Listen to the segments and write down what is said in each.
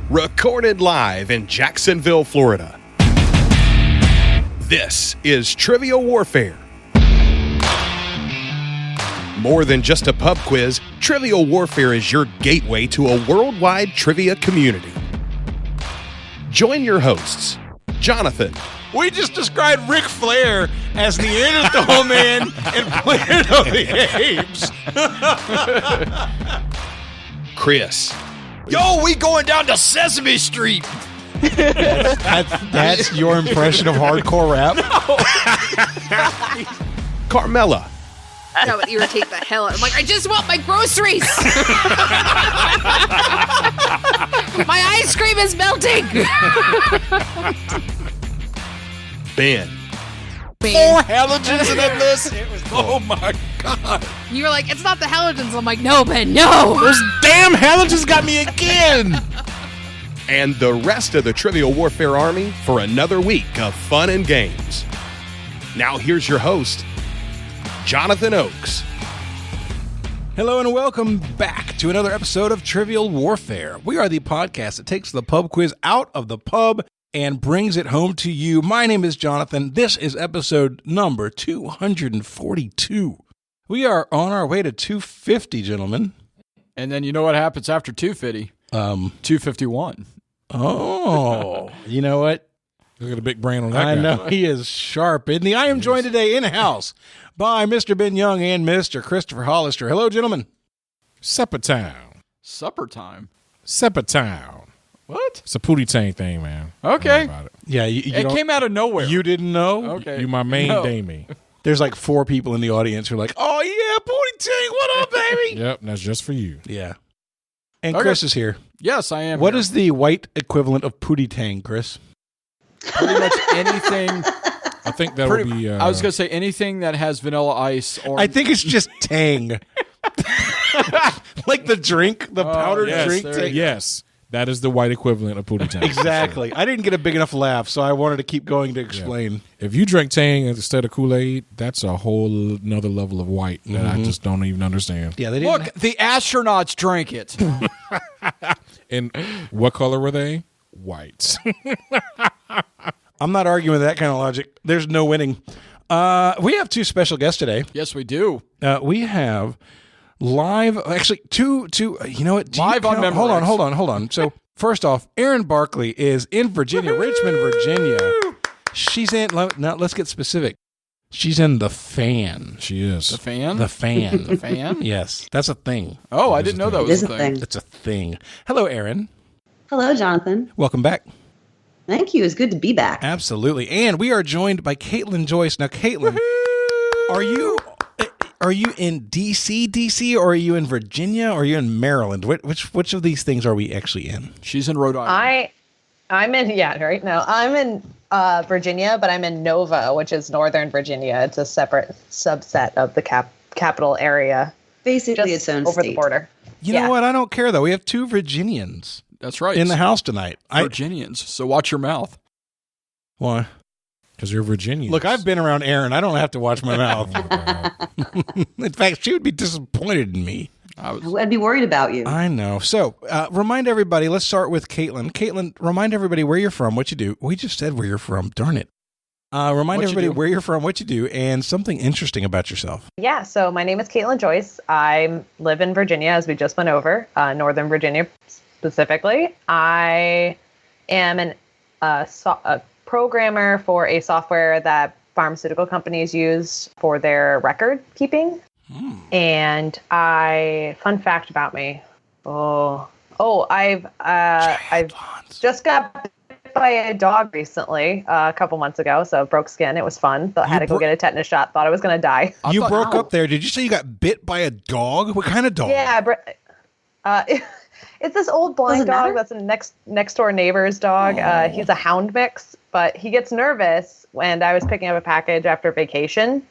recorded live in Jacksonville, Florida. This is Trivial Warfare. More than just a pub quiz, Trivial Warfare is your gateway to a worldwide trivia community. Join your hosts, Jonathan. We just described Ric Flair as Neanderthal Man and Planet of the Apes. Chris. Yo, we going down to Sesame Street. That's your impression of hardcore rap? Carmela. That would irritate the hell out. I'm like, I just want my groceries. My ice cream is melting. Ben. 4 halogens in that list. Oh my God. You were like, it's not the halogens. I'm like, no, Ben, no. Those damn halogens got me again. And the rest of the Trivial Warfare Army for another week of fun and games. Now here's your host, Jonathan Oakes. Hello and welcome back to another episode of Trivial Warfare. We are the podcast that takes the pub quiz out of the pub and brings it home to you. My name is Jonathan. This is episode number 242. We are on our way to 250, gentlemen. And then you know what happens after 250? 251. Oh, you know what? Look at the big brain on that guy. I know he is sharp, isn't he? I am joined today in-house by Mr. Ben Young and Mr. Christopher Hollister. Hello, gentlemen. Supper time. Supper time. Supper time. What? It's a Pootie Tang thing, man. Okay. Yeah, It came out of nowhere. You didn't know? Okay. You my main No. Damie. There's like 4 people in the audience who are like, oh, yeah, Pootie Tang, what up, baby? Yep, that's just for you. Yeah. And Okay. Chris is here. Yes, I am. What here. is the white equivalent of Pootie Tang, Chris? Pretty much anything? I think that would be... I was going to say anything that has vanilla ice or... I think it's just Tang. Like the drink, the powdered yes, drink. there Tang. yes, that is the white equivalent of Pootie Tang. Exactly. I didn't get a big enough laugh, so I wanted to keep going to explain. If you drink Tang instead of Kool-Aid, that's a whole another level of white that I just don't even understand. Yeah, they didn't. Look, the astronauts drank it. And what color were they? White. I'm not arguing with that kind of logic. There's no winning. We have 2 special guests today. Yes, we do. We have live, actually, two. You know what? Live on Memorex. Hold on. So first off, Erin Barclay is in Virginia, Richmond, Virginia. She's in. Now let's get specific. She's in the Fan. She is. The fan? The Fan. The fan? Yes, that's a thing. Oh, I didn't know that It was is a a thing. thing. It's a thing. Hello, Erin. Hello, Jonathan. Welcome back. Thank you. It's good to be back. Absolutely, and we are joined by Caitlin Joyce. Now, Caitlin, are you in DC, or are you in Virginia, or are you in Maryland? Which of these things are we actually in? She's in Rhode Island. I'm in I'm in Virginia, but I'm in Nova, which is Northern Virginia. It's a separate subset of the capital area, Basically, just its own over state. the border. You know what? I don't care though. We have 2 Virginians That's right. in the house tonight. Virginians. So watch your mouth. Why? Because you're Virginian. Look, I've been around Erin. I don't have to watch my mouth. Oh, God. In fact, she would be disappointed in me. I'd be worried about you. I know. So, remind everybody. Let's start with Caitlin. Caitlin, remind everybody where you're from, what you do. We just said where you're from. Darn it. Remind everybody where you're from, what you do, and something interesting about yourself. Yeah, so my name is Caitlin Joyce. I live in Virginia, as we just went over, Northern Virginia specifically. I am a programmer for a software that pharmaceutical companies use for their record keeping. And fun fact about me. I've just got bit by a dog recently, a couple months ago. So broke skin. It was fun. I had to go get a tetanus shot. Thought I was going to die. You broke up there. Did you say you got bit by a dog? What kind of dog? Yeah. It's this old blind dog that's a next door neighbor's dog. He's a hound mix, but he gets nervous. And I was picking up a package after vacation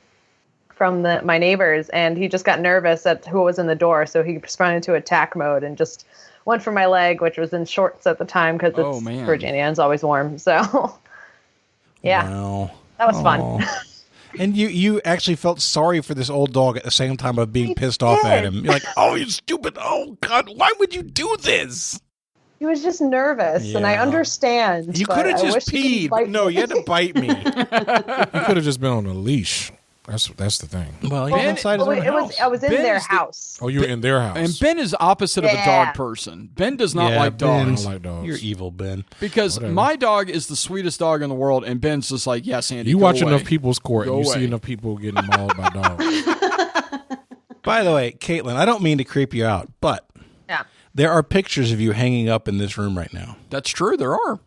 from my neighbors, and he just got nervous at who was in the door, so he sprung into attack mode and just went for my leg, which was in shorts at the time because it's Virginia and it's always warm. So, yeah, wow. That was fun. And you actually felt sorry for this old dog at the same time of being pissed off at him. You're like, oh, you stupid. Oh, God, why would you do this? He was just nervous, and I Yeah. understand. You but could have I just wish he didn't peed. bite No, me. you had to bite me. You could have just been on a leash. That's the thing. Well, Ben- inside his Oh, own it was. house. I was in Ben their is the- house. Oh, you were in their house. And Ben is opposite of a Yeah. dog person. Ben does not Yeah, like Ben- I dogs. don't like dogs. You're evil, Ben. Because Whatever. my dog is the sweetest dog in the world, and Ben's just like, yes, Andy, You go watch away. enough People's Court, Go and you away. see enough people getting mauled by dogs. By the way, Caitlin, I don't mean to creep you out, but Yeah. there are pictures of you hanging up in this room right now. That's true. There are.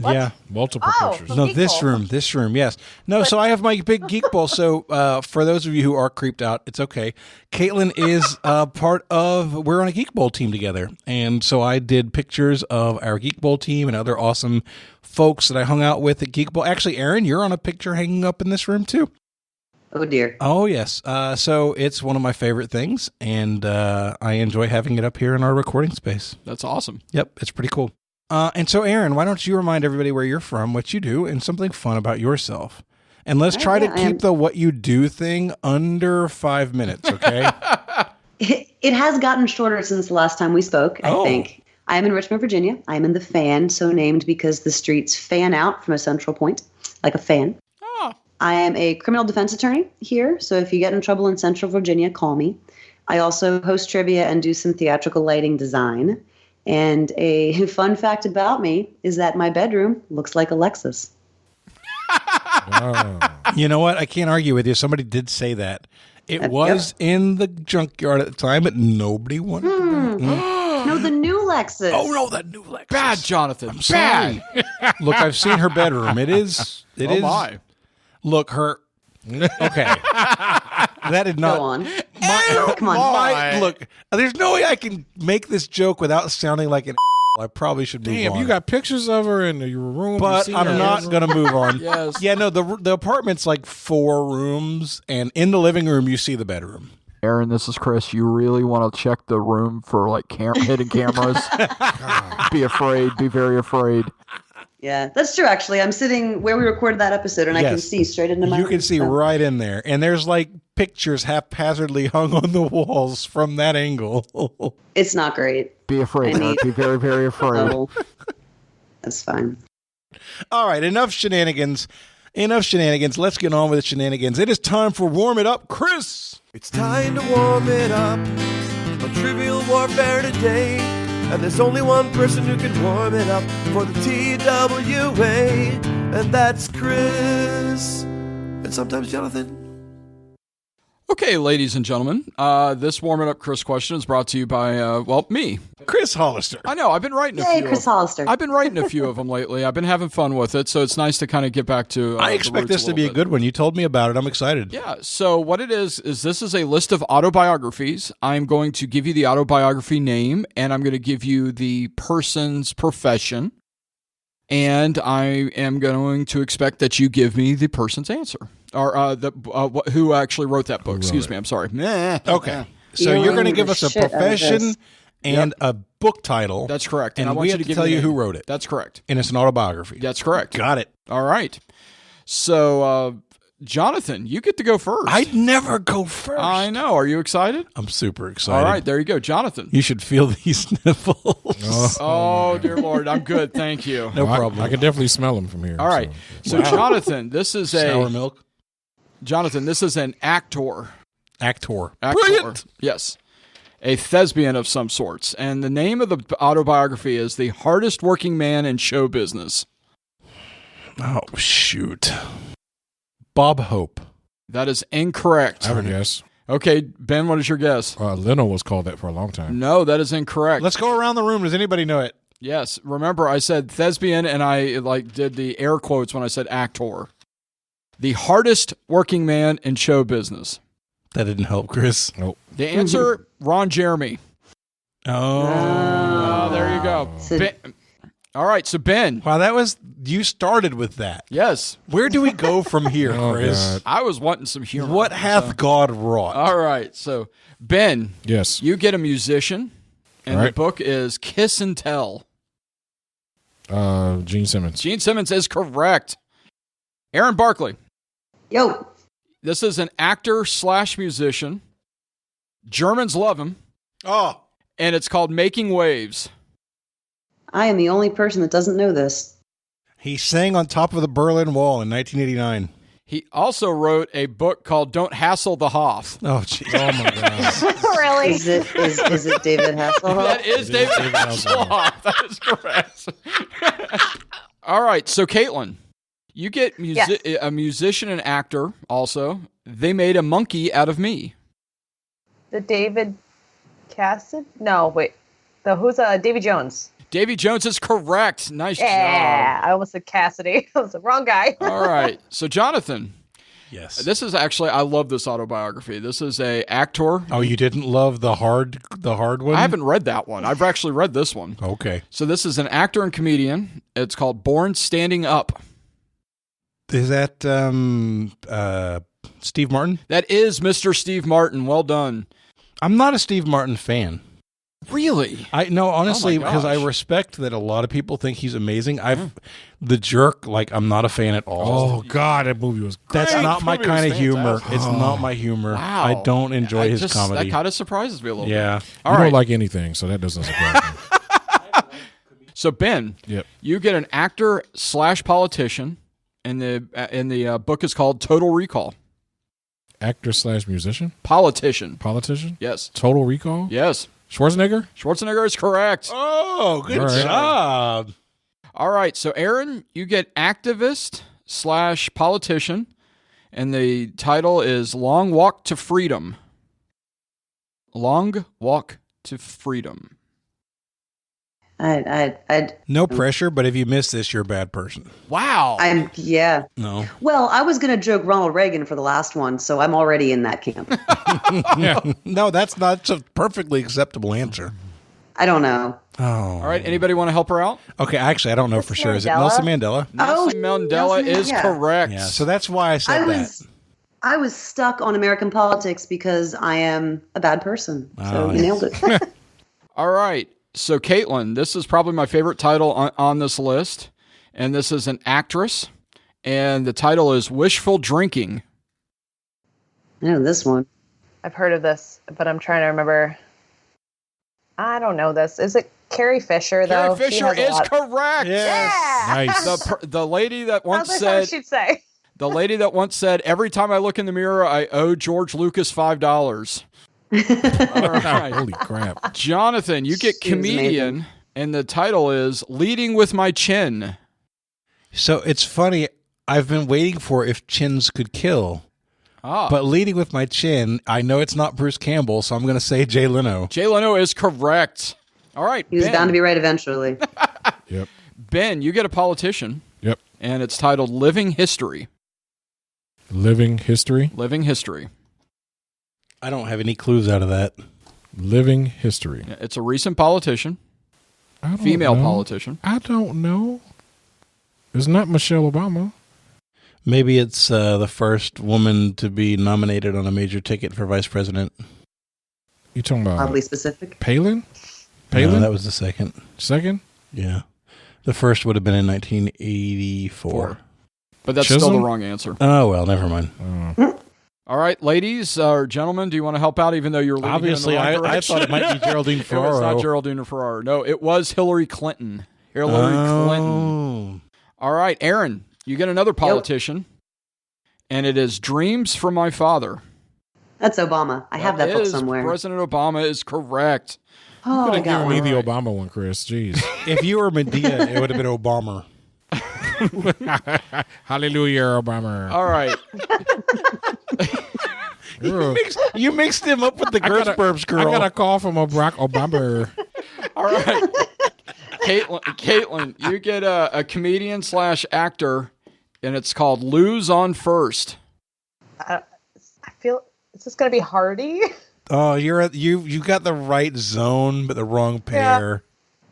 What? Yeah. Multiple Oh, pictures. No, Geek this Bowl. room, yes. No, so I have my big geek bowl. So for those of you who are creeped out, it's okay. Caitlin is part of, we're on a Geek Bowl team together. And so I did pictures of our Geek Bowl team and other awesome folks that I hung out with at Geek Bowl. Actually, Erin, you're on a picture hanging up in this room too. Oh dear. Oh, yes. So it's one of my favorite things. And I enjoy having it up here in our recording space. That's awesome. Yep, it's pretty cool. And so, Erin, why don't you remind everybody where you're from, what you do, and something fun about yourself? And let's try to yeah, I keep am- the what you do thing under 5 minutes, okay? It has gotten shorter since the last time we spoke, I Oh. think. I am in Richmond, Virginia. I am in the fan, so named because the streets fan out from a central point, like a fan. Oh, I am a criminal defense attorney here, so if you get in trouble in Central Virginia, call me. I also host trivia and do some theatrical lighting design. And a fun fact about me is that my bedroom looks like a Lexus. Oh. You know what? I can't argue with you. Somebody did say that. It was in the junkyard at the time, but nobody wanted to buy it. No, the new Lexus. Oh, no, that new Lexus. bad, Jonathan. I'm sorry. Look, I've seen her bedroom. It is. It is. Oh, my. Look, her. Okay. That did not. Go on. Come on. Look, there's no way I can make this joke without sounding like an. I probably should move Damn, on. you got pictures of her in your room. You but seen I'm her not bedroom? going to move on. Yes. Yeah, no, the apartment's like 4 rooms, and in the living room, you see the bedroom. Erin, this is Chris. You really want to check the room for like hidden cameras? Be afraid. Be very afraid. Yeah, that's true, actually. I'm sitting where we recorded that episode, and I can Yes. see straight into my You can see so- right in there. And there's like pictures haphazardly hung on the walls from that angle. It's not great. Be afraid. I need- Be very, very afraid. Oh, that's fine. All right, enough shenanigans. Enough shenanigans. Let's get on with the shenanigans. It is time for Warm It Up, Chris. It's time to warm it up on Trivial Warfare today. And there's only one person who can warm it up for the TWA, and that's Chris. And sometimes Jonathan. Okay, ladies and gentlemen, this Warm It Up Chris question is brought to you by, me. Chris Hollister. I know, I've been writing a Yay, few. Chris Hollister. I've been writing a few of them lately. I've been having fun with it, so it's nice to kind of get back to I the expect roots this to be a little bit. good one. You told me about it. I'm excited. Yeah, so what it is this is a list of autobiographies. I'm going to give you the autobiography name, and I'm going to give you the person's profession, and I am going to expect that you give me the person's answer. Or who actually wrote that book. Excuse me, I'm sorry. Okay. So You you're going to remember give us a shit out of profession this. and a book title. That's correct. And I want we you have to to give tell me you the who name. wrote it. That's correct. And it's an autobiography. That's correct. Got it. All right. So, Jonathan, you get to go first. I'd never go first. I know. Are you excited? I'm super excited. All right, there you go. Jonathan. You should feel these nipples. Oh, dear Lord. I'm good. Thank you. No I- problem. I can definitely smell them from here. All right. So, Jonathan, this is Sour milk. Jonathan, this is an actor. Actor. Actor. Brilliant. Yes. A thespian of some sorts. And the name of the autobiography is The Hardest Working Man in Show Business. Oh, shoot. Bob Hope. That is incorrect. I would guess. Okay, Ben, what is your guess? Leno was called that for a long time. No, that is incorrect. Let's go around the room. Does anybody know it? Yes. Remember, I said thespian, and I did the air quotes when I said actor. The hardest working man in show business. That didn't help, Chris. Nope. The answer, Ron Jeremy. Oh. There you go. So- Ben, all right, so Ben. Wow, that was, you started with that. Yes, Where do we go from here, Oh, Chris? God. I was wanting some humor. What hath God wrought? All right, so Ben, Yes. you get a musician, and All the right. book is Kiss and Tell. Gene Simmons. Gene Simmons is correct. Erin Barclay. Yo, This is an actor / musician. Germans love him, Oh, and it's called Making Waves. I am the only person that doesn't know this. He sang on top of the Berlin Wall in 1989. He also wrote a book called Don't Hassle the Hoff. Oh, jeez. Oh, my God. Really? Is it David Hasselhoff? That is David Hasselhoff. That is correct. All right, so Caitlin, you get a musician and actor also. They made a monkey out of me. The David Cassidy? No, wait. Who's Davy Jones? Davy Jones is correct. Nice job. I almost said Cassidy. I was the wrong guy. All right. So, Jonathan. Yes. This is actually, I love this autobiography. This is a actor. Oh, you didn't love the hard one? I haven't read that one. I've actually read this one. Okay. So this is an actor and comedian. It's called Born Standing Up. Is that Steve Martin? That is Mr. Steve Martin. Well done. I'm not a Steve Martin fan. Really? Honestly, Oh my because I gosh. respect that a lot of people think he's amazing. The Jerk, I'm not a fan at all. Oh God, that movie was great. That's not my movie was kind of humor. fantastic. It's not my humor. Wow. I don't enjoy his comedy. That kind of surprises me a little Yeah. bit. You All right. don't like anything, so that doesn't surprise me. So Ben, Yep. you get an actor / politician, and the book is called Total Recall. Actor / musician, Politician. politician. Yes. Total Recall. Yes. Schwarzenegger. Schwarzenegger is correct. Oh, good All right. job. All right. So Erin, you get activist / politician, and the title is Long Walk to Freedom. Long Walk to Freedom. No pressure, but if you miss this, you're a bad person. Wow. Yeah. No. Well, I was going to joke Ronald Reagan for the last one, so I'm already in that camp. No, that's a perfectly acceptable answer. I don't know. Oh. All right. Anybody want to help her out? Okay, actually, I don't know for sure. Is it Nelson Mandela? Nelson Mandela is yeah. correct. Yeah, so that's why I said I was stuck on American politics because I am a bad person. So Oh, you nailed it. All right. So, Caitlin, this is probably my favorite title on this list. And this is an actress. And the title is Wishful Drinking. I know this one. I've heard of this, but I'm trying to remember. I don't know this. Is it Carrie Fisher, though? Carrie Fisher is correct. Yes. Nice. The lady that once That's said, what she'd say. the lady that once said, every time I look in the mirror, I owe George Lucas $5. All right. Holy crap. Jonathan, you get She was comedian, amazing. and the title is Leading with My Chin. So it's funny. I've been waiting for If Chins Could Kill. Ah. But leading with my chin, I know it's not Bruce Campbell, so I'm going to say Jay Leno. Jay Leno is correct. All right, He was Ben. bound to be right eventually. Yep. Ben, you get a politician, Yep. and it's titled Living History. Living history. Living History. I don't have any clues out of that. Living history. Yeah, it's a recent politician, I don't female know. politician. I don't know. It's not Michelle Obama. Maybe it's the first woman to be nominated on a major ticket for vice president. You talking about Oddly specific. Palin? No, Palin? that was the second. Second? Yeah. The first would have been in 1984. But that's still Chisholm? the wrong answer. Oh, well, never mind. All right, ladies or gentlemen, do you want to help out even though you're leading Obviously, in the wrong I direction? thought it might be Geraldine It was not Ferraro. Geraldine Ferraro. No, it was Hillary Clinton. Hillary Clinton. All right, Erin, you get another politician, and it is Dreams from My Father. That's Obama. I have that book is somewhere. President Obama is correct. Oh, Could I have got given me one. the Obama one, Chris. Jeez. If you were Medea, it would have been Obama. Hallelujah, Obama. All right. You mixed him up with the Gertzburbs girl. I got a call from a Barack Obama. All right. Caitlin, you get a comedian / actor, and it's called Lose on First. I feel, is this going to be Hardy? Oh, you got the right zone, but the wrong pair.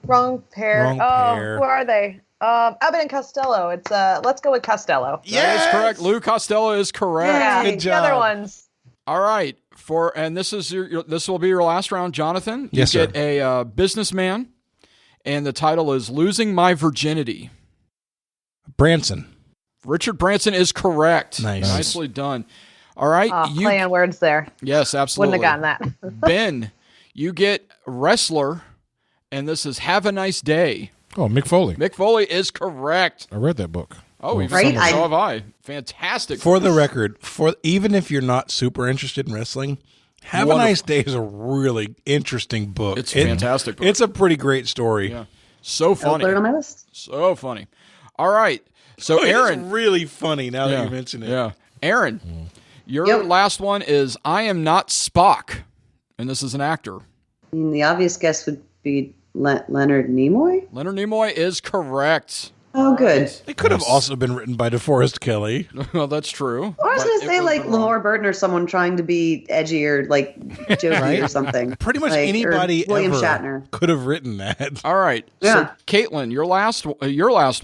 Wrong pair. Wrong Oh, pair. who are they? Abbott and Costello. It's let's go with Costello. That is correct. Lou Costello is correct. Yeah, Good the other job. ones. All right. And this is this will be your last round, Jonathan. Yes, you sir. get a businessman, and the title is Losing My Virginity. Branson. Richard Branson is correct. Nice. Nicely done. All right. Play on words there. Yes, absolutely. Wouldn't have gotten that. Ben, you get wrestler, and this is Have a Nice Day. Oh, Mick Foley. Mick Foley is correct. I read that book. Oh, Well, Right? so have I. Fantastic. For the record, even if you're not super interested in wrestling, Have a Nice Day is a really interesting book. It's a fantastic book. It's a pretty great story. Yeah. So I'll funny. put it on my list. So funny. All right. So, Erin. It's really funny now that you mention it. Yeah. Erin, your last one is I Am Not Spock. And this is an actor. I mean, the obvious guess would be Leonard Nimoy. Leonard Nimoy is correct. Oh, good. It could have also been written by DeForest Kelly. Well, that's true. I was going to say, like, Lamar Burton or someone trying to be edgy or, like, jokey or something. Pretty much like, anybody William ever Shatner. could have written that. All right. Yeah. So, Caitlin, your last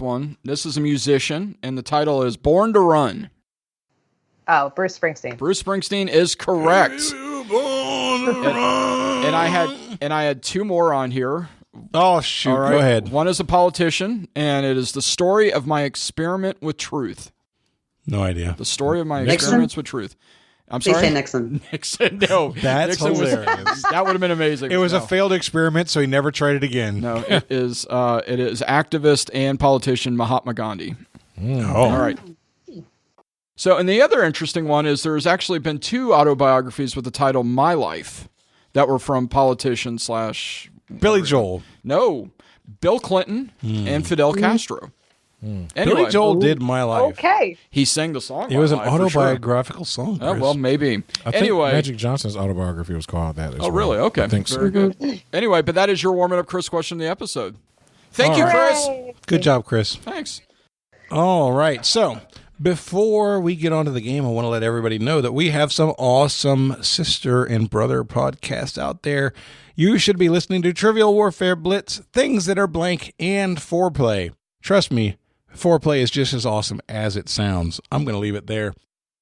one. This is a musician, and the title is Born to Run. Oh, Bruce Springsteen. Bruce Springsteen is correct. And I had two more on here. Oh, shoot. All right. Go ahead. One is a politician, and it is the story of my experiment with truth. No idea. The story of my Nixon? experiments with truth. I'm They sorry. say Nixon. Nixon. No, That's Nixon hilarious. that would have been amazing. It was No. a failed experiment, so he never tried it again. No, it is activist and politician Mahatma Gandhi. Oh. All right. So, and the other interesting one is there's actually been two autobiographies with the title My Life that were from politician / Billy Joel. No, Bill Clinton and Fidel Castro. Anyway, Billy Joel did My Life. Okay. he sang the song. It was an My Life, for sure. autobiographical song. Oh, Chris. well, maybe. I think Anyway. Magic Johnson's autobiography was called that as well. Oh, really? Okay. I think so. Very good. Anyway, but that is your warming up Chris question of the episode. Thank you, All Chris. Good job, Chris. Thanks. All right. So before we get on to the game, I want to let everybody know that we have some awesome sister and brother podcasts out there. You should be listening to Trivial Warfare Blitz, Things That Are Blank, and Foreplay. Trust me, Foreplay is just as awesome as it sounds. I'm going to leave it there.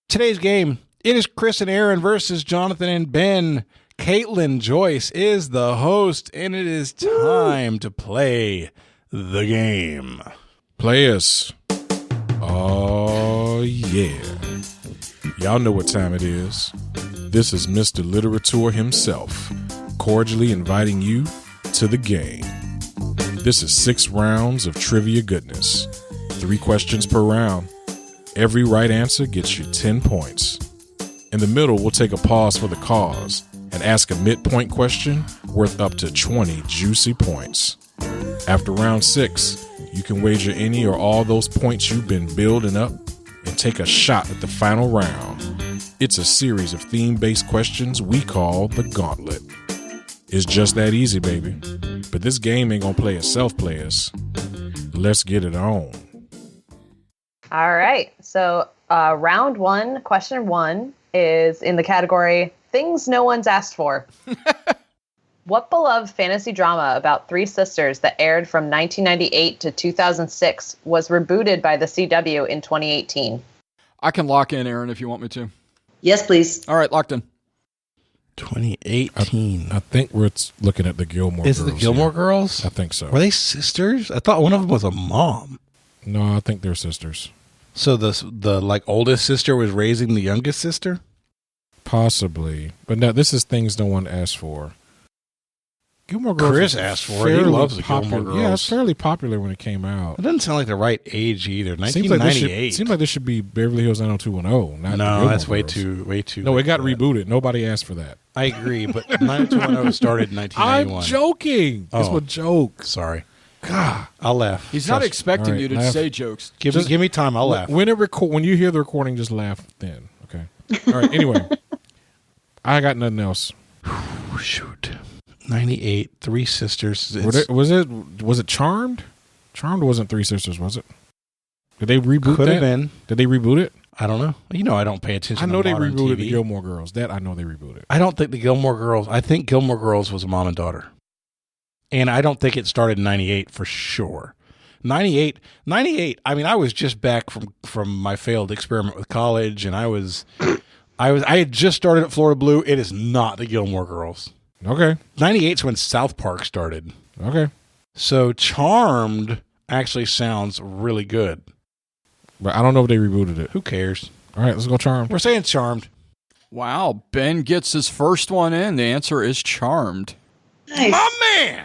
Today's game, it is Chris and Erin versus Jonathan and Ben. Caitlin Joyce is the host, and it is time to play the game. Players. Oh, yeah. Y'all know what time it is. This is Mr. Literature himself, cordially inviting you to the game. This is 6 rounds of trivia goodness. 3 questions per round. Every right answer gets you 10 points. In the middle, we'll take a pause for the cause and ask a midpoint question worth up to 20 juicy points. After round 6, you can wager any or all those points you've been building up and take a shot at the final round. It's a series of theme-based questions we call the Gauntlet. It's just that easy, baby. But this game ain't gonna play itself, players. Let's get it on. All right. So round 1, question 1 is in the category Things No One's Asked For. What beloved fantasy drama about 3 sisters that aired from 1998 to 2006 was rebooted by the CW in 2018? I can lock in, Erin, if you want me to. Yes, please. All right, locked in. 2018. I think we're looking at the Gilmore Is Girls. it the Gilmore here. Girls? I think so. Were they sisters? I thought one of them was a mom. No, I think they're sisters. So the like oldest sister was raising the youngest sister? Possibly. But no, this is things no one asked for. Gilmore Girls Chris was asked for it. He fairly loves the Gilmore popular. Yeah, it's Girls. fairly popular when it came out. It doesn't sound like the right age either. Seems like 1998. this should be Beverly Hills 90210. Not the No, Gilmore that's way Girls. too. No, late it got for that. rebooted. Nobody asked for that. I agree, but 90210 started in 1991. I'm joking. It's Oh. a joke. Sorry. God, I'll laugh. He's not expecting All right, you to laugh. say jokes. Give me time. I'll laugh. When you hear the recording, just laugh then. Okay. All right. Anyway, I got nothing else. Shoot. 98, 3 sisters. Was it Charmed? Charmed wasn't 3 sisters, was it? Did they reboot Could that? have been. Did they reboot it? I don't know. You know, I don't pay attention. I know to they modern rebooted TV. the Gilmore Girls. That I know they rebooted. I don't think the Gilmore Girls. I think Gilmore Girls was a mom and daughter, and I don't think it started in 98 for sure. 98. I mean, I was just back from my failed experiment with college, and I had just started at Florida Blue. It is not the Gilmore Girls. Okay. 98 is when South Park started. Okay. So Charmed actually sounds really good. But I don't know if they rebooted it. Who cares? All right, let's go Charmed. We're saying Charmed. Wow, Ben gets his first one in. The answer is Charmed. Nice. My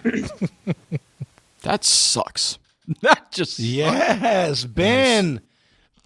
man. That sucks. That just Yes, Ben.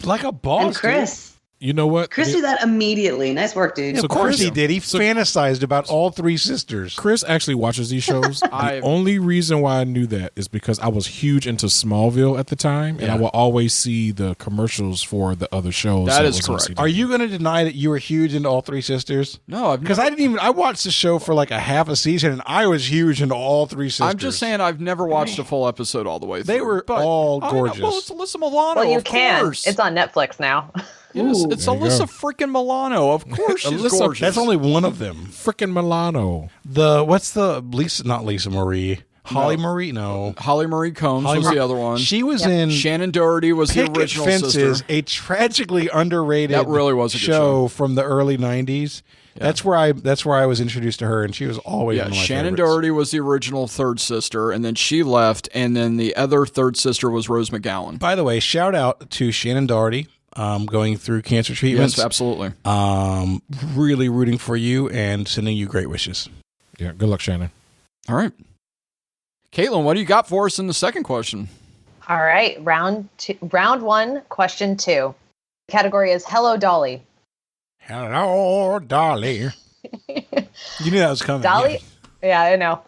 Like a boss. And Chris. You know what? Chris did that immediately. Nice work, dude. Of course he did. He fantasized about all three sisters. Chris actually watches these shows. The only reason why I knew that is because I was huge into Smallville at the time, and I will always see the commercials for the other shows. That is correct. Are you going to deny that you were huge into all three sisters? No, because I watched the show for like a half a season, and I was huge into all three sisters. I'm just saying I've never watched a full episode all the way through. They were all gorgeous. Well, it's Alyssa Milano. Well, you of can. course. It's on Netflix now. Yes, it's There you Alyssa go. freaking Milano. Of course she's Alyssa- gorgeous. That's only one of them. Frickin' Milano. What's the Lisa? Not Lisa Marie. Holly Marie? No. Holly Marie Combs Holly was Marie- the other one. She was in Shannon Doherty was the Picket original Fences, sister. a tragically underrated That really was a good show. from the early '90s. Yeah. That's where I was introduced to her, and she was always one of my Shannon favorites. Doherty was the original third sister, and then she left, and then the other third sister was Rose McGowan. By the way, shout out to Shannon Doherty, going through cancer treatments. Yes, absolutely. Really rooting for you and sending you great wishes. Yeah, good luck, Shannon. All right. Caitlin, what do you got for us in the second question? All right, round one, question 2. The category is Hello, Dolly. Hello, Dolly. You knew that was coming. Dolly, yeah, I know.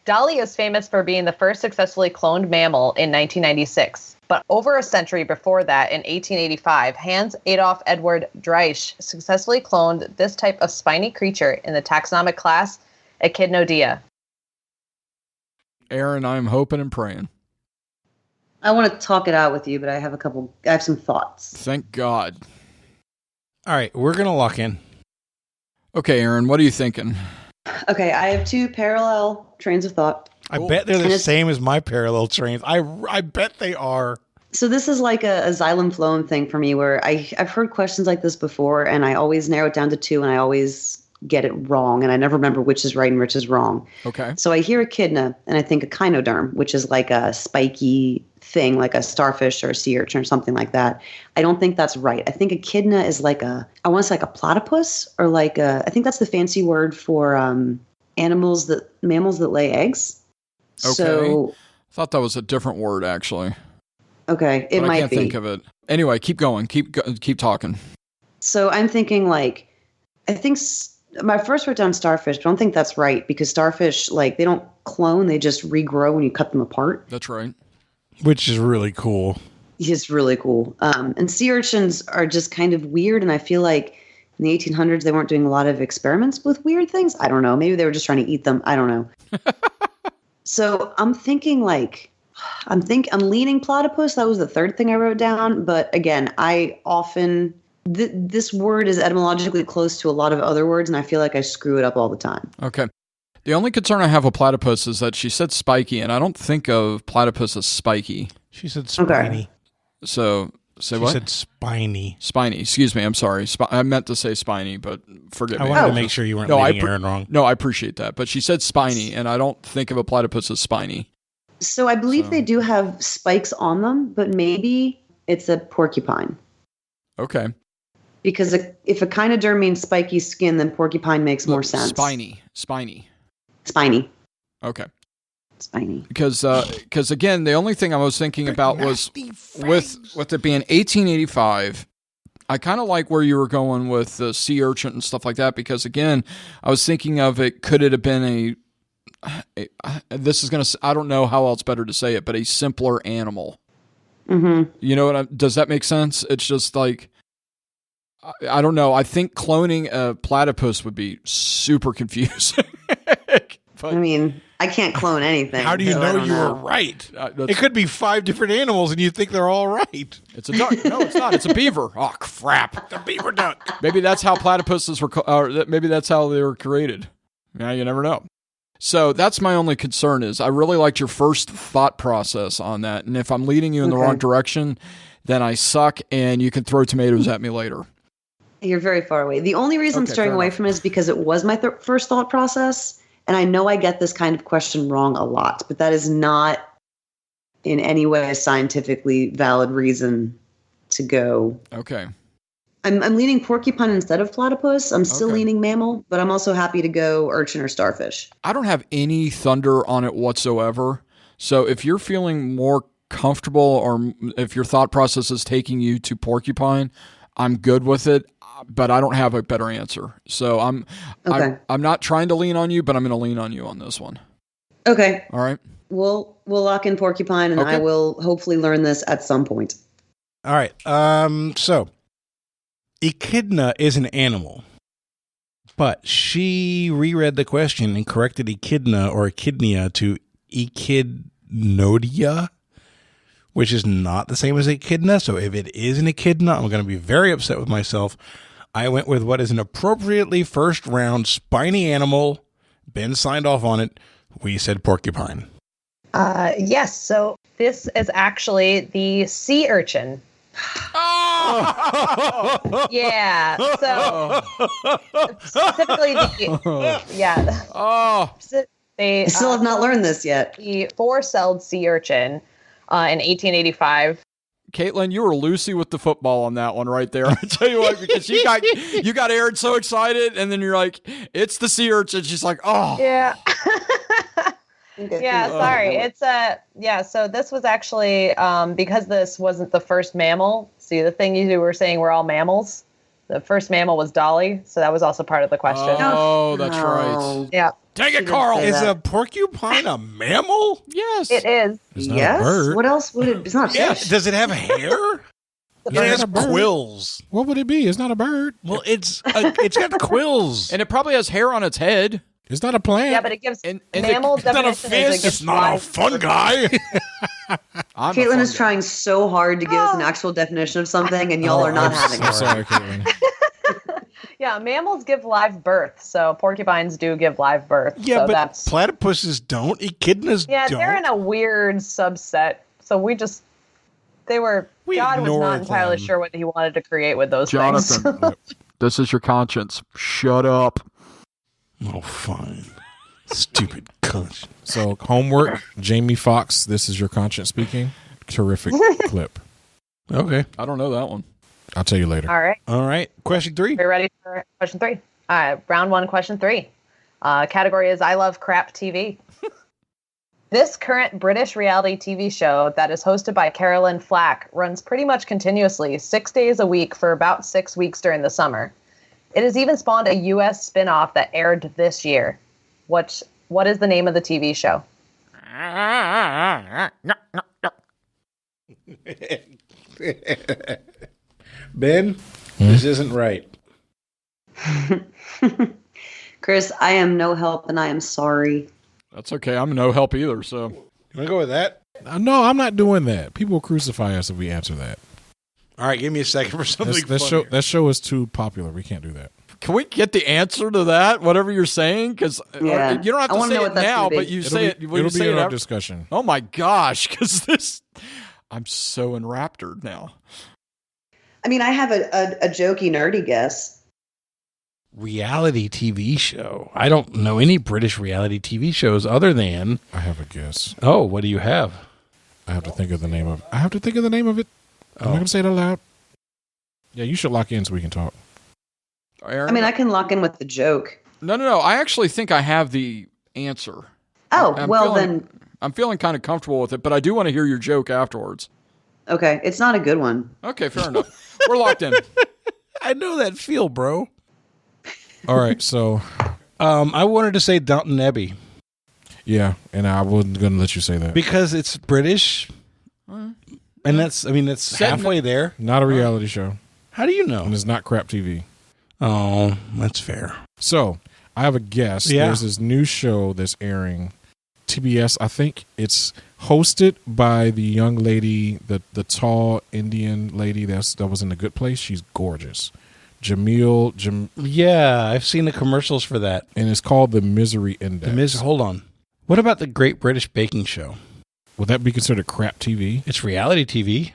Dolly is famous for being the first successfully cloned mammal in 1996. But over a century before that, in 1885, Hans Adolf Edward Dreich successfully cloned this type of spiny creature in the taxonomic class Echidnoidea. Erin, I'm hoping and praying. I want to talk it out with you, but I have some thoughts. Thank God. All right, we're going to lock in. Okay, Erin, what are you thinking? Okay, I have 2 parallel trains of thought. I bet they're the same as my parallel trains. I bet they are. So this is like a xylem phloem thing for me, where I've heard questions like this before, and I always narrow it down to 2, and I always get it wrong, and I never remember which is right and which is wrong. Okay. So I hear echidna, and I think echinoderm, which is like a spiky thing, like a starfish or a sea urchin or something like that. I don't think that's right. I think echidna is like I want to say like a platypus, or I think that's the fancy word for mammals that lay eggs. Okay. So, I thought that was a different word, actually. okay, it But might I can't be. think of it. Anyway, keep going. Keep talking. So I'm thinking I think my first wrote down starfish, but I don't think that's right, because starfish, they don't clone, they just regrow when you cut them apart. That's right. Which is really cool. It's really cool. And sea urchins are just kind of weird, and I feel like in the 1800s they weren't doing a lot of experiments with weird things. I don't know. Maybe they were just trying to eat them. I don't know. So I'm thinking I'm leaning platypus. That was the third thing I wrote down. But again, I often this word is etymologically close to a lot of other words, and I feel like I screw it up all the time. Okay. The only concern I have with platypus is that she said spiky, and I don't think of platypus as spiky. She said spiny. So, say what? She said spiny. Spiny. Excuse me. I'm sorry. I meant to say spiny, but forgive me. I wanted to make sure you weren't leading Erin wrong. No, I appreciate that. But she said spiny, and I don't think of a platypus as spiny. So I believe they do have spikes on them, but maybe it's a porcupine. Okay. Because if echinoderm means spiky skin, then porcupine makes more sense. Spiny. Spiny. Okay. Spiny. Because again, the only thing I was thinking about was with it being 1885. I kind of like where you were going with the sea urchin and stuff like that, because again, I was thinking of it. Could it have been this is gonna? I don't know how else better to say it, but a simpler animal. Mm-hmm. You know what? Does that make sense? It's just like, I don't know. I think cloning a platypus would be super confusing. I mean, I can't clone anything. How do you so I know don't you were right? It could be 5 different animals, and you think they're all right. It's a duck. No, it's not. It's a beaver. Oh, crap. The beaver duck. Maybe that's how platypuses were. Maybe that's how they were created. Yeah, you never know. So that's my only concern is I really liked your first thought process on that. And if I'm leading you in the wrong direction, then I suck, and you can throw tomatoes at me later. You're very far away. The only reason I'm straying away from it is because it was my first thought process. And I know I get this kind of question wrong a lot, but that is not in any way a scientifically valid reason to go. Okay. I'm leaning porcupine instead of platypus. I'm still leaning mammal, but I'm also happy to go urchin or starfish. I don't have any thunder on it whatsoever. So if you're feeling more comfortable, or if your thought process is taking you to porcupine, I'm good with it, but I don't have a better answer. So I'm not trying to lean on you, but I'm going to lean on you on this one. Okay. All right. We'll lock in porcupine, and Okay. I will hopefully learn this at some point. All right. So echidna is an animal, but she reread the question and corrected echidna or echidnia to echidnodia, which is not the same as echidna. So if it is an echidna, I'm going to be very upset with myself. I went with what is an appropriately first round spiny animal. Ben signed off on it. We said porcupine. Yes. So this is actually the sea urchin. Oh! Yeah. So specifically yeah. Oh. They I still have not learned this yet. the four-celled sea urchin in 1885. Caitlin, you were Lucy with the football on that one right there. I tell you what, because you got Erin so excited, and then you're like, it's the sea urchin. She's like, oh. Yeah. Yeah, sorry. It's so this was actually because this wasn't the first mammal. See, the thing you were saying we're all mammals. The first mammal was Dolly, so that was also part of the question. Oh, that's right. Yeah. Take it, Carl. Is a porcupine a mammal? Yes. It is. It's not Yes. a bird. What else would it? It's not Yeah. fish. Does it have hair? It has quills. What would it be? It's not a bird. Well, it's got quills. And it probably has hair on its head. It's not a plant. Yeah, but it gives And mammal It's not a definition. fish. Is it It's gives not a live fungi. I'm a Caitlin is fungi. trying so hard to give us an actual definition of something, and y'all are not having I'm it. sorry, Caitlin. Yeah, mammals give live birth, so porcupines do give live birth. Yeah, so but that's platypuses don't. Echidnas yeah, don't. they're in a weird subset. So we God was ignore not entirely them. sure what he wanted to create with those things. Jonathan, this is your conscience. Shut up. Oh, fine. Stupid cunt. So, homework, Jamie Foxx, this is your conscience speaking. Terrific clip. Okay. I don't know that one. I'll tell you later. All right, Question 3. are you ready for question 3? All right, round 1, question 3. Category is I love crap TV. This current British reality TV show that is hosted by Carolyn Flack runs pretty much continuously, 6 days a week for about 6 weeks during the summer. It has even spawned a U.S. spin-off that aired this year. What is the name of the TV show? Ben, this isn't right. Chris, I am no help, and I am sorry. That's okay. I'm no help either. So You want to go with that? No, I'm not doing that. People will crucify us if we answer that. All right, give me a second for something funnier. That show is too popular. We can't do that. can we get the answer to that? Whatever you're saying, because Yeah. you don't have I to wanna say know it what that's now, gonna be. but you say it. When you It'll say be it in our after- discussion. Oh my gosh, because this, I'm so enraptured now. I mean, I have a jokey, nerdy guess. Reality TV show. I don't know any British reality TV shows other than. I have a guess. Oh, what do you have? I have to think of the name of it. I'm not going to say it aloud. Yeah, you should lock in so we can talk. Erin? I mean, I can lock in with the joke. No. I actually think I have the answer. Oh, I'm well feeling- then, I'm feeling kind of comfortable with it, but I do want to hear your joke afterwards. okay. It's not a good one. Okay, fair enough. We're locked in. I know that feel, bro. All right, so I wanted to say Downton Abbey yeah, and I wasn't going to let you say that. because it's British, and that's halfway there. Not a reality show, How do you know? and it's not crap TV. Oh, that's fair. So I have a guess. Yeah. There's this new show that's airing, TBS. I think it's hosted by the young lady, the tall Indian lady that was in The Good Place. She's gorgeous. Yeah, I've seen the commercials for that. And it's called The Misery Index. Hold on. What about the Great British Baking Show? Would that be considered crap TV? It's reality TV.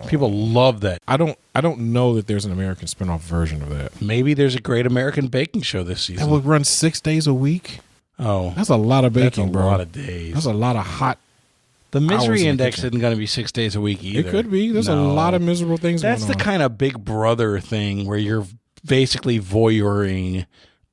People love that. I don't know that there's an American spinoff version of that. Maybe there's a Great American Baking Show this season. That would run 6 days a week. Oh, That's a lot of that's baking, a bro. lot of days. That's a lot of hot. The hours in Misery the Index kitchen. isn't going to be 6 days a week either. It could be. There's a No. lot of miserable things That's going the on. kind of Big Brother thing where you're basically voyeuring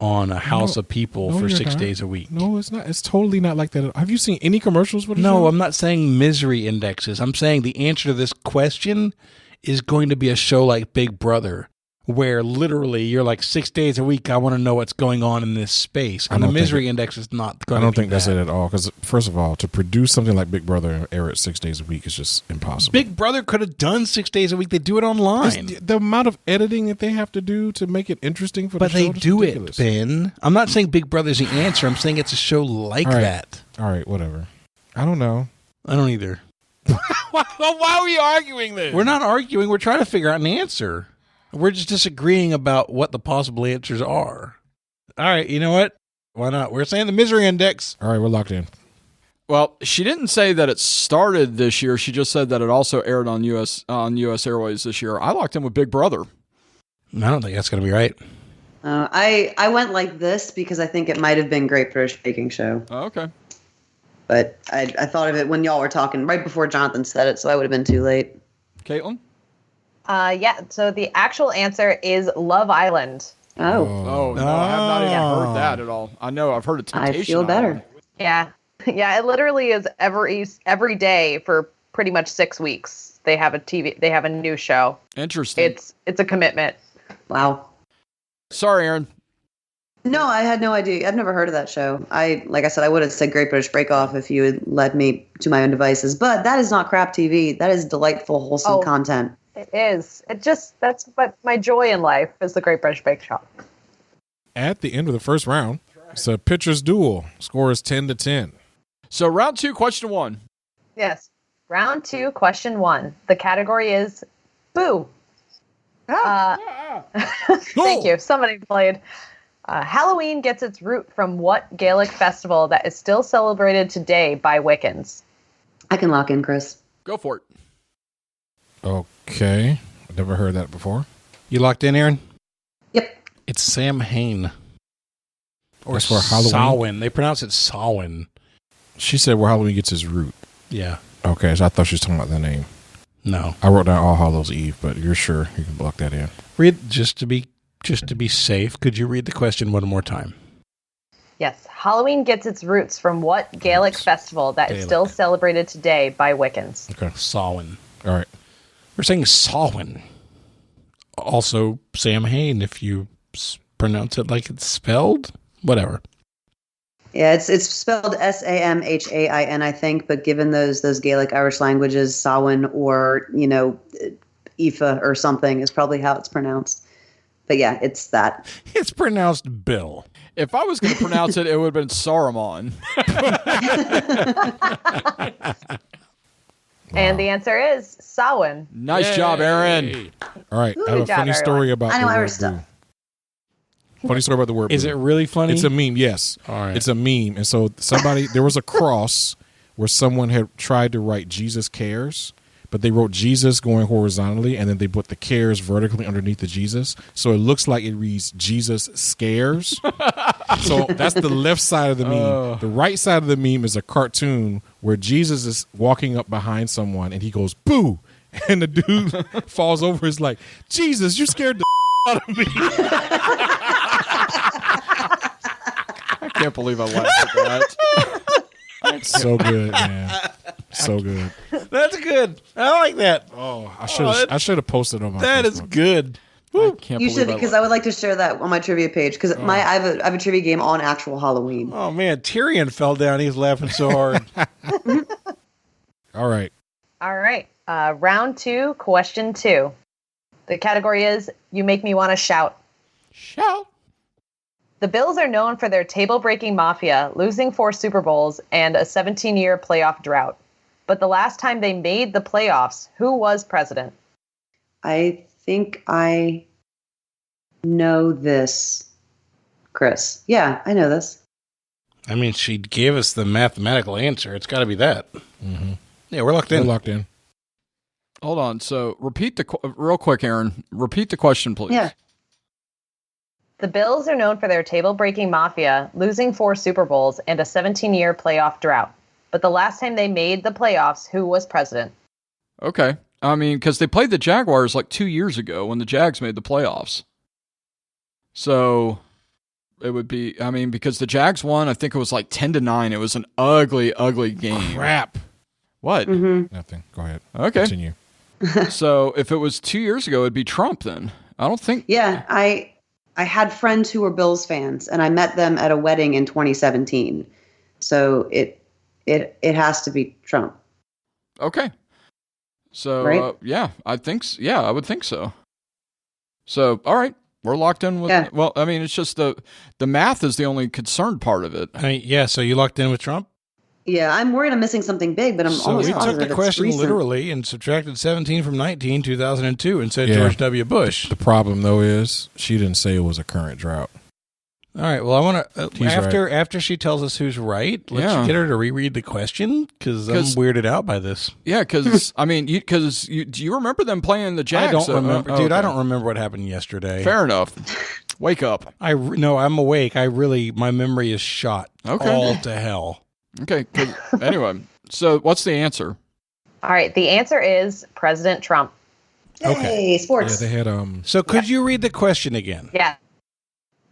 on a house of people for you're 6 not. days a week. No, it's not. It's totally not like that. Have you seen any commercials for the show? No, I'm not saying misery indexes. I'm saying the answer to this question is going to be a show like Big Brother, where literally you're like 6 days a week, I want to know what's going on in this space. And the misery index is not going to I don't think that's it at all. Because, first of all, to produce something like Big Brother and air it 6 days a week is just impossible. Big Brother could have done 6 days a week. They do it online. The amount of editing that they have to do to make it interesting for But the show they is do ridiculous. it, Ben. I'm not saying Big Brother's the answer. I'm saying it's a show like All right. that. All right, whatever. I don't know. I don't either. Why are we arguing this? We're not arguing. We're trying to figure out an answer. We're just disagreeing about what the possible answers are. All right, you know what? Why not? We're saying the misery index. All right, we're locked in. Well, she didn't say that it started this year. She just said that it also aired on US Airways this year. I locked in with Big Brother. I don't think that's going to be right. I went like this because I think it might have been Great British Baking Show. Oh, okay. But I thought of it when y'all were talking right before Jonathan said it, so I would have been too late. Caitlin? Yeah, so the actual answer is Love Island. Oh. Oh, no, I have not even heard that at all. I know, I've heard of Temptation I feel better. Island. Yeah. Yeah, it literally is every day for pretty much 6 weeks. They have a new show. Interesting. It's a commitment. Wow. Sorry, Erin. No, I had no idea. I've never heard of that show. Like I said, I would have said Great British Break Off if you had led me to my own devices. But that is not crap TV. That is delightful, wholesome content. It is. That's what my joy in life is, the Great British Bake Shop. At the end of the first round, it's a pitcher's duel. Score is 10-10. So round 2, question 1. Yes. Round 2, question 1. The category is Boo. Thank you. Somebody played. Halloween gets its root from what Gaelic festival that is still celebrated today by Wiccans? I can lock in, Chris. Go for it. Okay. I've never heard that before. You locked in, Erin? Yep. It's Samhain. Or That's for Halloween? Samhain. They pronounce it Samhain. She said where Halloween gets its root. Yeah. Okay, so I thought she was talking about the name. No. I wrote down All Hallows Eve, but you're sure you can block that in. Read just to be safe. Could you read the question one more time? Yes. Halloween gets its roots from what Gaelic festival that is still celebrated today by Wiccans? Okay. Samhain. All right. We're saying Samhain. Also Samhain if you pronounce it like it's spelled. Whatever. Yeah, it's spelled Samhain, I think, but given those Gaelic Irish languages, Samhain or, Aoife or something is probably how it's pronounced. But yeah, it's that. It's pronounced Bill. If I was going to pronounce it, it would have been Saruman. And the answer is Samhain. Nice job, Erin. All right. I have a Good job, funny story everyone. about I know the word Irish stuff. boo. Funny story about the word Is boo. it really funny? It's a meme, yes. All right. It's a meme. And so there was a cross where someone had tried to write Jesus Cares, but they wrote Jesus going horizontally, and then they put the cares vertically underneath the Jesus. So it looks like it reads Jesus Scares. So that's the left side of the meme. The right side of the meme is a cartoon where Jesus is walking up behind someone, and he goes, boo! And the dude falls over. Is like, Jesus, you scared the out of me. I can't believe I laughed at that. So good, man. So good. That's good. I like that. Oh, I should have posted on my That is Facebook. good. I can't You believe should, because I would like to share that on my trivia page, because I have a trivia game on actual Halloween. Oh man, Tyrion fell down. He's laughing so hard. All right. All right. Round 2, question 2. The category is You Make Me Want to Shout. Shout. The Bills are known for their table-breaking mafia, losing 4 Super Bowls, and a 17-year playoff drought. But the last time they made the playoffs, who was president? I think I know this, Chris. Yeah, I know this. I mean, she gave us the mathematical answer. It's got to be that. Mm-hmm. Yeah, we're locked in. We're locked in. Hold on. So repeat real quick, Erin. Repeat the question, please. Yeah. The Bills are known for their table-breaking mafia, losing 4 Super Bowls, and a 17-year playoff drought. But the last time they made the playoffs, who was president? Okay. I mean, because they played the Jaguars like 2 years ago when the Jags made the playoffs. So it would be. I mean, because the Jags won, I think it was like 10-9. It was an ugly, ugly game. Crap. What? Nothing. Go ahead. Okay. Continue. So if it was 2 years ago, it'd be Trump then. I don't think. Yeah, I had friends who were Bills fans, and I met them at a wedding in 2017. So it has to be Trump. Okay. So Right? yeah, I think. Yeah, I would think so. So all right, we're locked in with. Yeah. Well, I mean, it's just the math is the only concerned part of it. So you locked in with Trump? Yeah, I'm worried I'm missing something big, but I'm So almost we took positive the it's question recent. literally and subtracted 17 from 19, 2002, and said Yeah. George W. Bush. The problem, though, is she didn't say it was a current drought. All right. Well, I want to He's after she tells us who's right. Let's Yeah. get her to reread the question because I'm 'Cause- weirded out by this. Yeah, because I mean, do you remember them playing the Jags? I don't remember, dude. okay. I don't remember what happened yesterday. Fair enough. Wake up. No, I'm awake. My memory is shot Okay. all to hell. Okay. Anyway, so what's the answer? All right. The answer is President Trump. Hey, Yeah, sports. they had So could you read the question again? Yeah.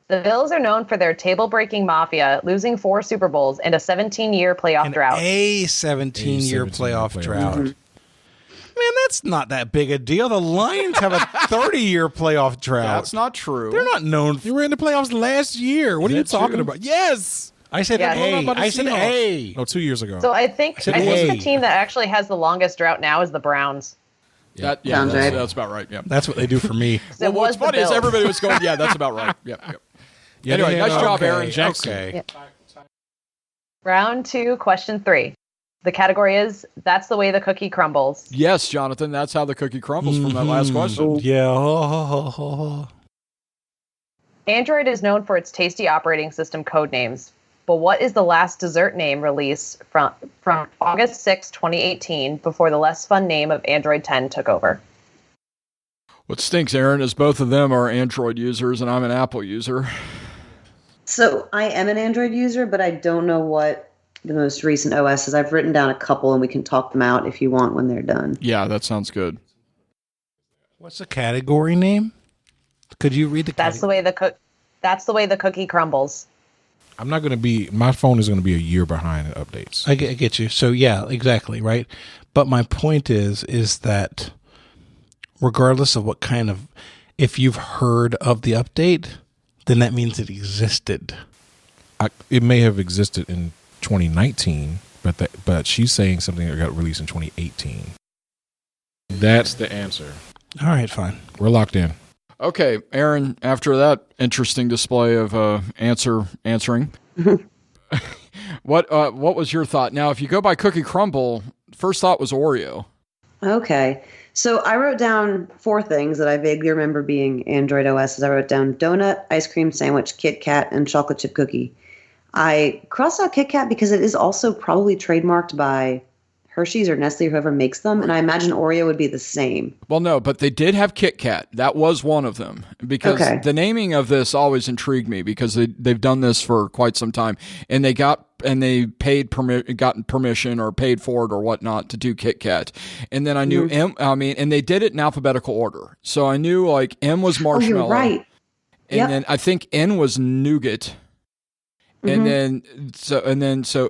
The Bills are known for their table-breaking mafia, losing 4 Super Bowls and a 17-year playoff drought. A 17-year playoff drought. Man, that's not that big a deal. The Lions have a 30-year playoff drought. That's not true. They're not known. You were in the playoffs last year. What Is are you that talking true? about? Yes. I said Yeah. A. About the I said Seahawks. A. Oh, 2 years ago. So I think said the A. team that actually has the longest drought now is the Browns. Sounds right. That's about right. Yeah. That's what they do for me. So it what's was the funny is Bills. everybody was going, yeah, that's about right. Yeah. Yeah, Anyway, they had, nice job, Okay, Erin Jackson. Okay. Yeah. Round 2, question 3. The category is That's the Way the Cookie Crumbles. Yes, Jonathan, that's how the cookie crumbles from that last question. Yeah. Android is known for its tasty operating system code names. But what is the last dessert name released from August 6, 2018, before the less fun name of Android 10 took over? What stinks, Erin, is both of them are Android users and I'm an Apple user. So I am an Android user, but I don't know what the most recent OS is. I've written down a couple, and we can talk them out if you want when they're done. Yeah, that sounds good. What's the category name? Could you read the That's the way the cookie crumbles. I'm not going to be, my phone is going to be a year behind in updates. I get you. So yeah, exactly, right? But my point is that regardless of what kind of, if you've heard of the update, then that means it existed. It may have existed in 2019, but she's saying something that got released in 2018. That's the answer. All right, fine. We're locked in. Okay, Erin, after that interesting display of answering, what was your thought? Now, if you go by Cookie Crumble, first thought was Oreo. Okay. So I wrote down 4 things that I vaguely remember being Android OSs. I wrote down donut, ice cream sandwich, Kit Kat, and chocolate chip cookie. I crossed out Kit Kat because it is also probably trademarked by Hershey's or Nestle or whoever makes them, and I imagine Oreo would be the same. Well, no, but they did have Kit Kat. That was one of them because Okay. the naming of this always intrigued me because they've done this for quite some time, and they gotten permission or paid for it or whatnot to do Kit Kat, and then I knew and they did it in alphabetical order, so I knew like M was marshmallow, Oh, you're right. and then I think N was nougat. And then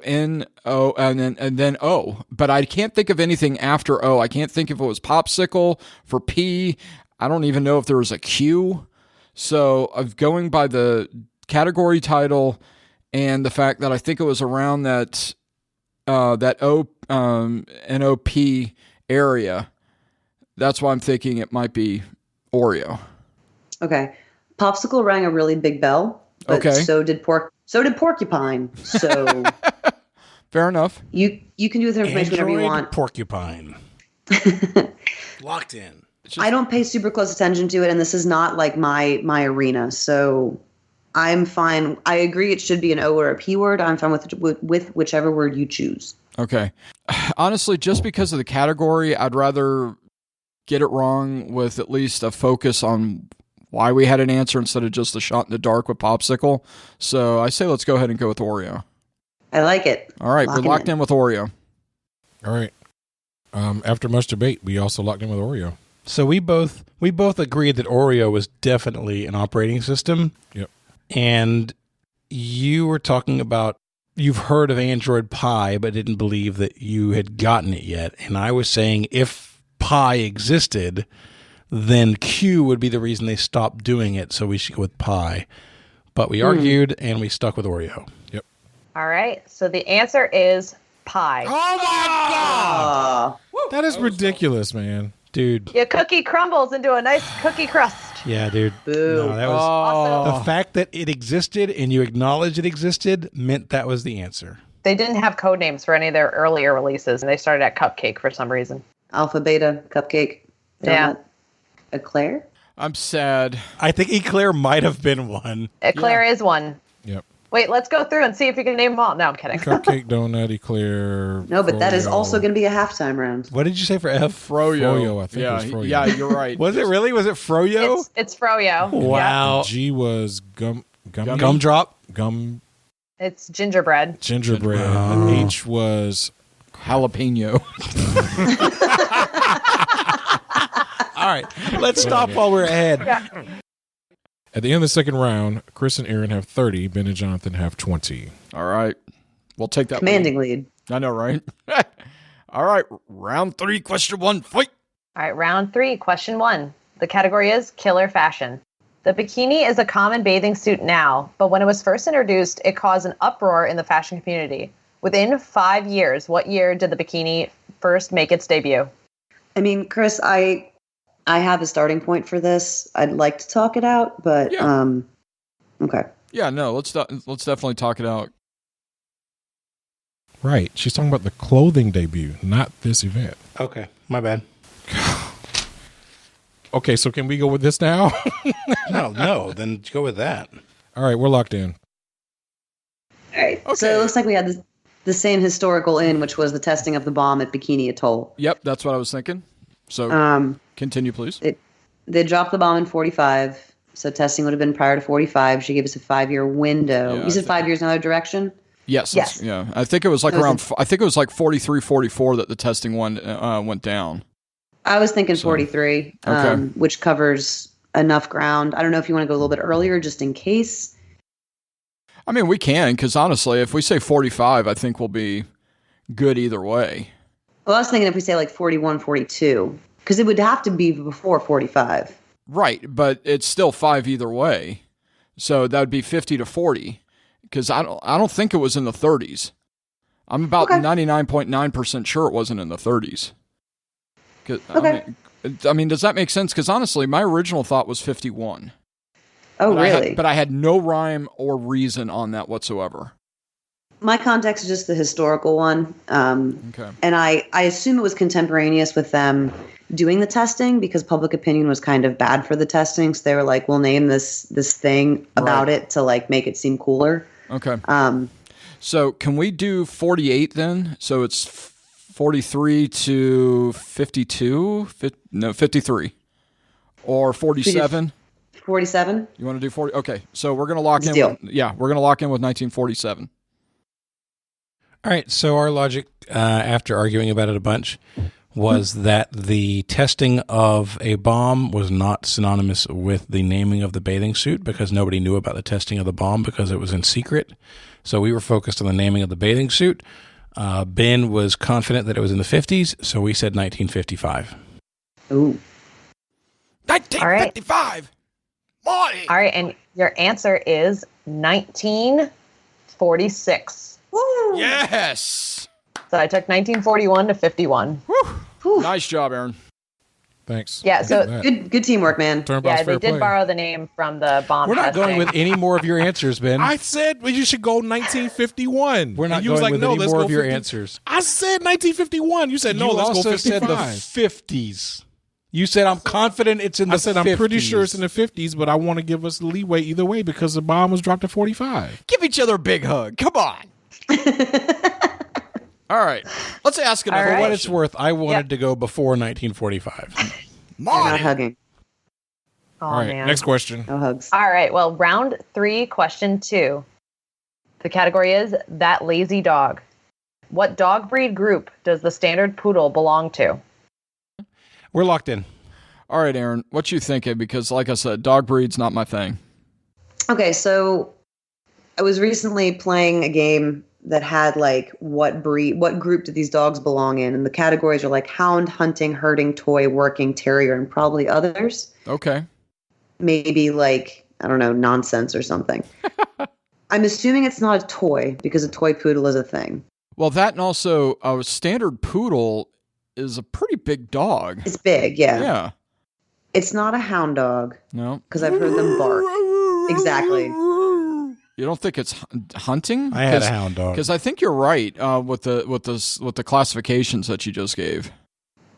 N O and then O, but I can't think of anything after O. I can't think if it was popsicle for P. I don't even know if there was a Q. So I'm going by the category title and the fact that I think it was around that O NOP area. That's why I'm thinking it might be Oreo. Okay. Popsicle rang a really big bell, but Okay. so did porcupine. So Fair enough. you can do with information whatever you Android want. porcupine. Locked in. I don't pay super close attention to it, and this is not like my arena. So I'm fine. I agree it should be an O or a P word. I'm fine with whichever word you choose. Okay. Honestly, just because of the category, I'd rather get it wrong with at least a focus on why we had an answer instead of just a shot in the dark with popsicle. So I say let's go ahead and go with Oreo. I like it. All right, we're locked in with Oreo. All right. After much debate, we also locked in with Oreo. So we both agreed that Oreo was definitely an operating system. Yep. And you were talking about you've heard of Android Pie, but didn't believe that you had gotten it yet. And I was saying if Pie existed, then Q would be the reason they stopped doing it. So we should go with Pie. But we argued and we stuck with Oreo. Yep. All right. So the answer is pie. Oh my God! That is ridiculous, man. Dude. Your cookie crumbles into a nice cookie crust. Yeah, dude. Boo. No, that was Also, the fact that it existed and you acknowledged it existed meant that was the answer. they didn't have code names for any of their earlier releases, and they started at Cupcake for some reason. Alpha, beta, cupcake, Yeah. donut, eclair. I'm sad. I think Eclair might have been one. Eclair is one. Yep. Wait, let's go through and see if you can name them all. No, I'm kidding. Cupcake, donut, eclair. No, but that is Froyo. also going to be a halftime round. What did you say for F? Froyo, I think yeah, it was Froyo. Yeah, you're right. Was it really? Was it Froyo? It's Froyo. Wow. G was gumdrop. Gumdrop? Gum It's gingerbread. gingerbread. And H was Jalapeno. All right. Let's stop while we're ahead. at the end of the second round. Chris and Erin have 30. Ben and Jonathan have 20. All right. We'll take that. Commanding lead. I know, right? All right. Round 3, question 1, fight. All right, round 3, question 1. The category is killer fashion. The bikini is a common bathing suit now, but when it was first introduced, it caused an uproar in the fashion community. Within 5 years, what year did the bikini first make its debut? I mean, Chris, I have a starting point for this. I'd like to talk it out, but okay. Yeah, no, let's definitely talk it out. Right. She's talking about the clothing debut, not this event. Okay. My bad. Okay, so can we go with this now? No. Then go with that. All right, we're locked in. All right. So it looks like we had the same historical in, which was the testing of the bomb at Bikini Atoll. Yep, that's what I was thinking. So continue, please. They dropped the bomb in 45, so testing would have been prior to 45. She gave us a 5-year window. Yeah, you said 5 years in another direction? Yes. Yes. Yeah. I think it was like I think it was like 43, 44 that the testing one went down. I was thinking 43, okay. Which covers enough ground. I don't know if you want to go a little bit earlier just in case. I mean, we can, because honestly, if we say 45, I think we'll be good either way. Well, I was thinking if we say like 41, 42, because it would have to be before 45. Right, but it's still 5 either way. So that would be 50 to 40, because I don't think it was in the 30s. I'm about 99.9% sure it wasn't in the 30s. Okay. I mean, does that make sense? Because honestly, my original thought was 51. Oh, really? But I had no rhyme or reason on that whatsoever. My context is just the historical one. Okay. And I assume it was contemporaneous with them doing the testing because public opinion was kind of bad for the testing. So they were like, we'll name this thing about it to like make it seem cooler. Okay. So can we do 48 then? So it's 43 to 52? No, 53. Or 47? 47? You want to do 40? Okay. So we're going to lock in. Deal. We're going to lock in with 1947. All right. So our logic, after arguing about it a bunch, was that the testing of a bomb was not synonymous with the naming of the bathing suit because nobody knew about the testing of the bomb because it was in secret. So we were focused on the naming of the bathing suit. Ben was confident that it was in the 50s, so we said 1955. Ooh. 1955! Morty! All right, and your answer is 1946. Woo! Yes! So I took 1941 to 51. Whew. Nice job, Erin. Thanks. Yeah, so Good teamwork, man. Turnbout's they fair did play. borrow the name from the bomb We're not testing. going with any more of your answers, Ben. I said you should go 1951. We're not And you going was like, with no, any let's more go of your 50. answers. I said 1951. You said no, you let's also go 55. said the 50s. You said, I'm confident it's in the 50s. I said I'm pretty sure it's in the 50s, but I want to give us leeway either way because the bomb was dropped at 45. Give each other a big hug. Come on. All right. Let's ask another For what question. it's worth, I wanted to go before 1945. You're not hugging. Oh, All right, man. next question. No hugs. All right, well, round 3, question 2. The category is that lazy dog. What dog breed group does the standard poodle belong to? We're locked in. All right, Erin, what you thinking? Because like I said, dog breed's not my thing. Okay, so I was recently playing a game that had like what group do these dogs belong in? And the categories are like hound, hunting, herding, toy, working, terrier, and probably others. Okay. Maybe like, I don't know, nonsense or something. I'm assuming it's not a toy because a toy poodle is a thing. Well, that and also a standard poodle is a pretty big dog. It's big, yeah. Yeah. It's not a hound dog. No. Because I've heard them bark. Exactly. You don't think it's hunting? I had a hound dog. Because I think you're right with the classifications that you just gave.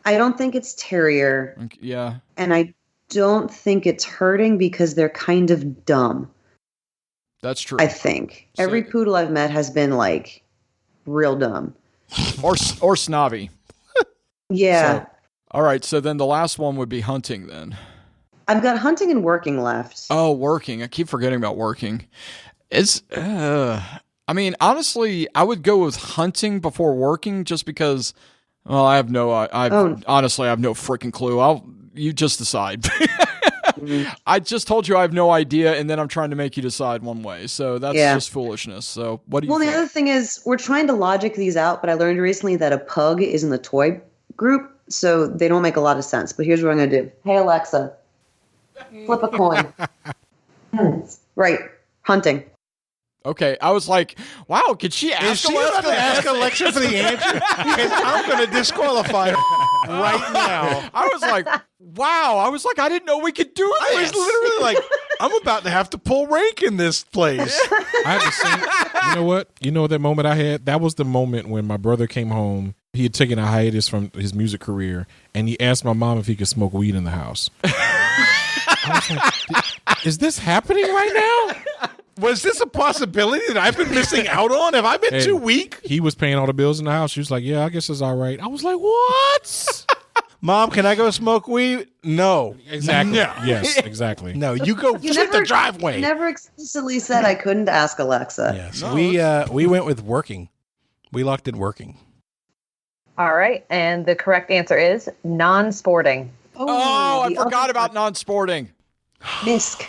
I don't think it's terrier. Yeah. And I don't think it's herding because they're kind of dumb. That's true. I think. Every poodle I've met has been like real dumb. or snobby. Yeah. So, all right, so then the last one would be hunting then. I've got hunting and working left. Oh, working. I keep forgetting about working. I mean, honestly, I would go with hunting before working just because, well, honestly, I have no freaking clue. You just decide. I just told you I have no idea, and then I'm trying to make you decide one way. So that's just foolishness. So what do you think? The other thing is we're trying to logic these out, but I learned recently that a pug is in the toy group, so they don't make a lot of sense. But here's what I'm going to do. Hey, Alexa, flip a coin. Right. Hunting. Okay, I was like, wow, could she ask Alexa? Ask Alexa for the answer? Because I'm going to disqualify her right now. I was like, wow. I was like, I didn't know we could do this. I was literally like, I'm about to have to pull rank in this place. I had the same. You know what? You know that moment I had? That was the moment when my brother came home. He had taken a hiatus from his music career, and he asked my mom if he could smoke weed in the house. I was like, is this happening right now? Was this a possibility that I've been missing out on? Have I been too weak? He was paying all the bills in the house. She was like, yeah, I guess it's all right. I was like, what? Mom, can I go smoke weed? No. Exactly. No. Yes, exactly. No, you go shoot the driveway. You never explicitly said I couldn't ask Alexa. Yes. No, we went with working. We locked in working. All right. And the correct answer is non-sporting. Oh, I forgot about non-sporting. Misc.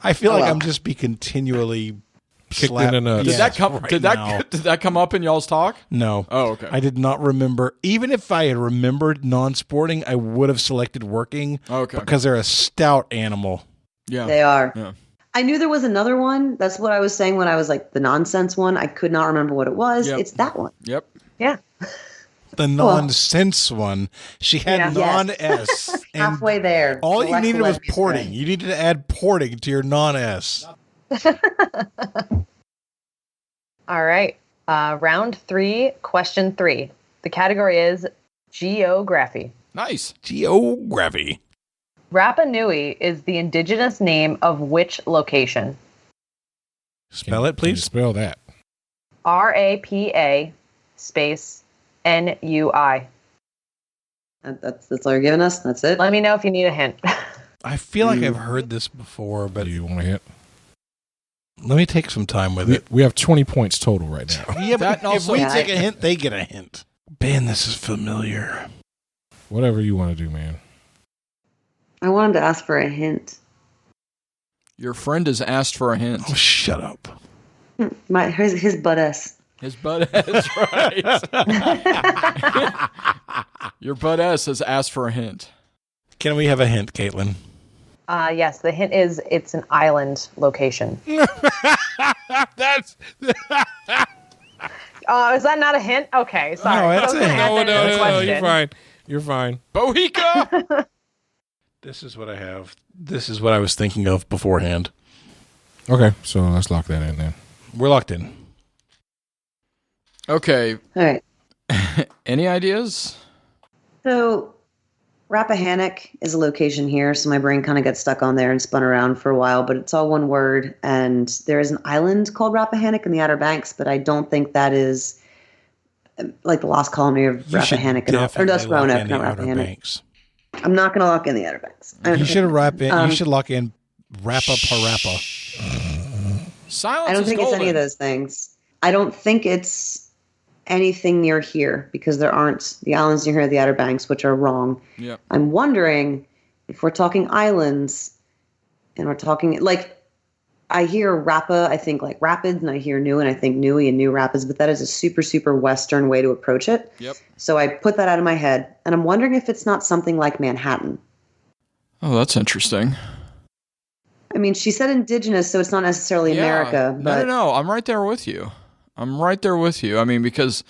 I feel like I'm just be continually kicked in the nuts. Did that come up in y'all's talk? No. Oh, okay. I did not remember. Even if I had remembered non-sporting, I would have selected working. Okay. Because they're a stout animal. Yeah. They are. Yeah. I knew there was another one. That's what I was saying when I was like the nonsense one. I could not remember what it was. Yep. It's that one. Yep. Yeah. The nonsense one. She had non-S. and halfway there. All you Alexa needed was let me porting. say. You needed to add porting to your non-S. All right. Round 3, question 3. The category is geography. Nice. Geography. Rapa Nui is the indigenous name of which location? Spell it, Can you please. spell that? RAPA space NUI. That's all you're giving us? That's it? Let me know if you need a hint. I feel like I've heard this before, but Do you want to hit? let me take some time with it. We have 20 points total right now. Yeah, That but if also- we Yeah, take a hint, they get a hint. Ben, this is familiar. Whatever you want to do, man. I wanted to ask for a hint. Your friend has asked for a hint. Oh, shut up. His butt S. His butt ass, right? Your butt ass has asked for a hint. Can we have a hint, Caitlin? Yes, the hint is it's an island location. That's Is that not a hint? Okay, sorry. No, that's I was gonna a hint. add that to the question. You're fine. You're fine. Bohica! This is what I have. This is what I was thinking of beforehand. Okay, so let's lock that in then. We're locked in. Okay. All right. Any ideas? So, Rappahannock is a location here, so my brain kind of got stuck on there and spun around for a while, but it's all one word. And there is an island called Rappahannock in the Outer Banks, but I don't think that is like the lost colony of Rappahannock. Or that's Roanoke, not Rappahannock. Banks. I'm not going to lock in the Outer Banks. You should have you should lock in Rappa Parappa. Silence I don't is think it's any golden. of those things. I don't think it's anything near here because there aren't the islands near here, the Outer Banks, which are wrong. Yep. I'm wondering if we're talking islands and we're talking like I hear Rappa, I think like Rapids, and I hear New, and I think Newey and New Rapids, but that is a super, super Western way to approach it. Yep. So I put that out of my head, and I'm wondering if it's not something like Manhattan. Oh, that's interesting. I mean, she said indigenous, so it's not necessarily America. But No. I'm right there with you. I mean, because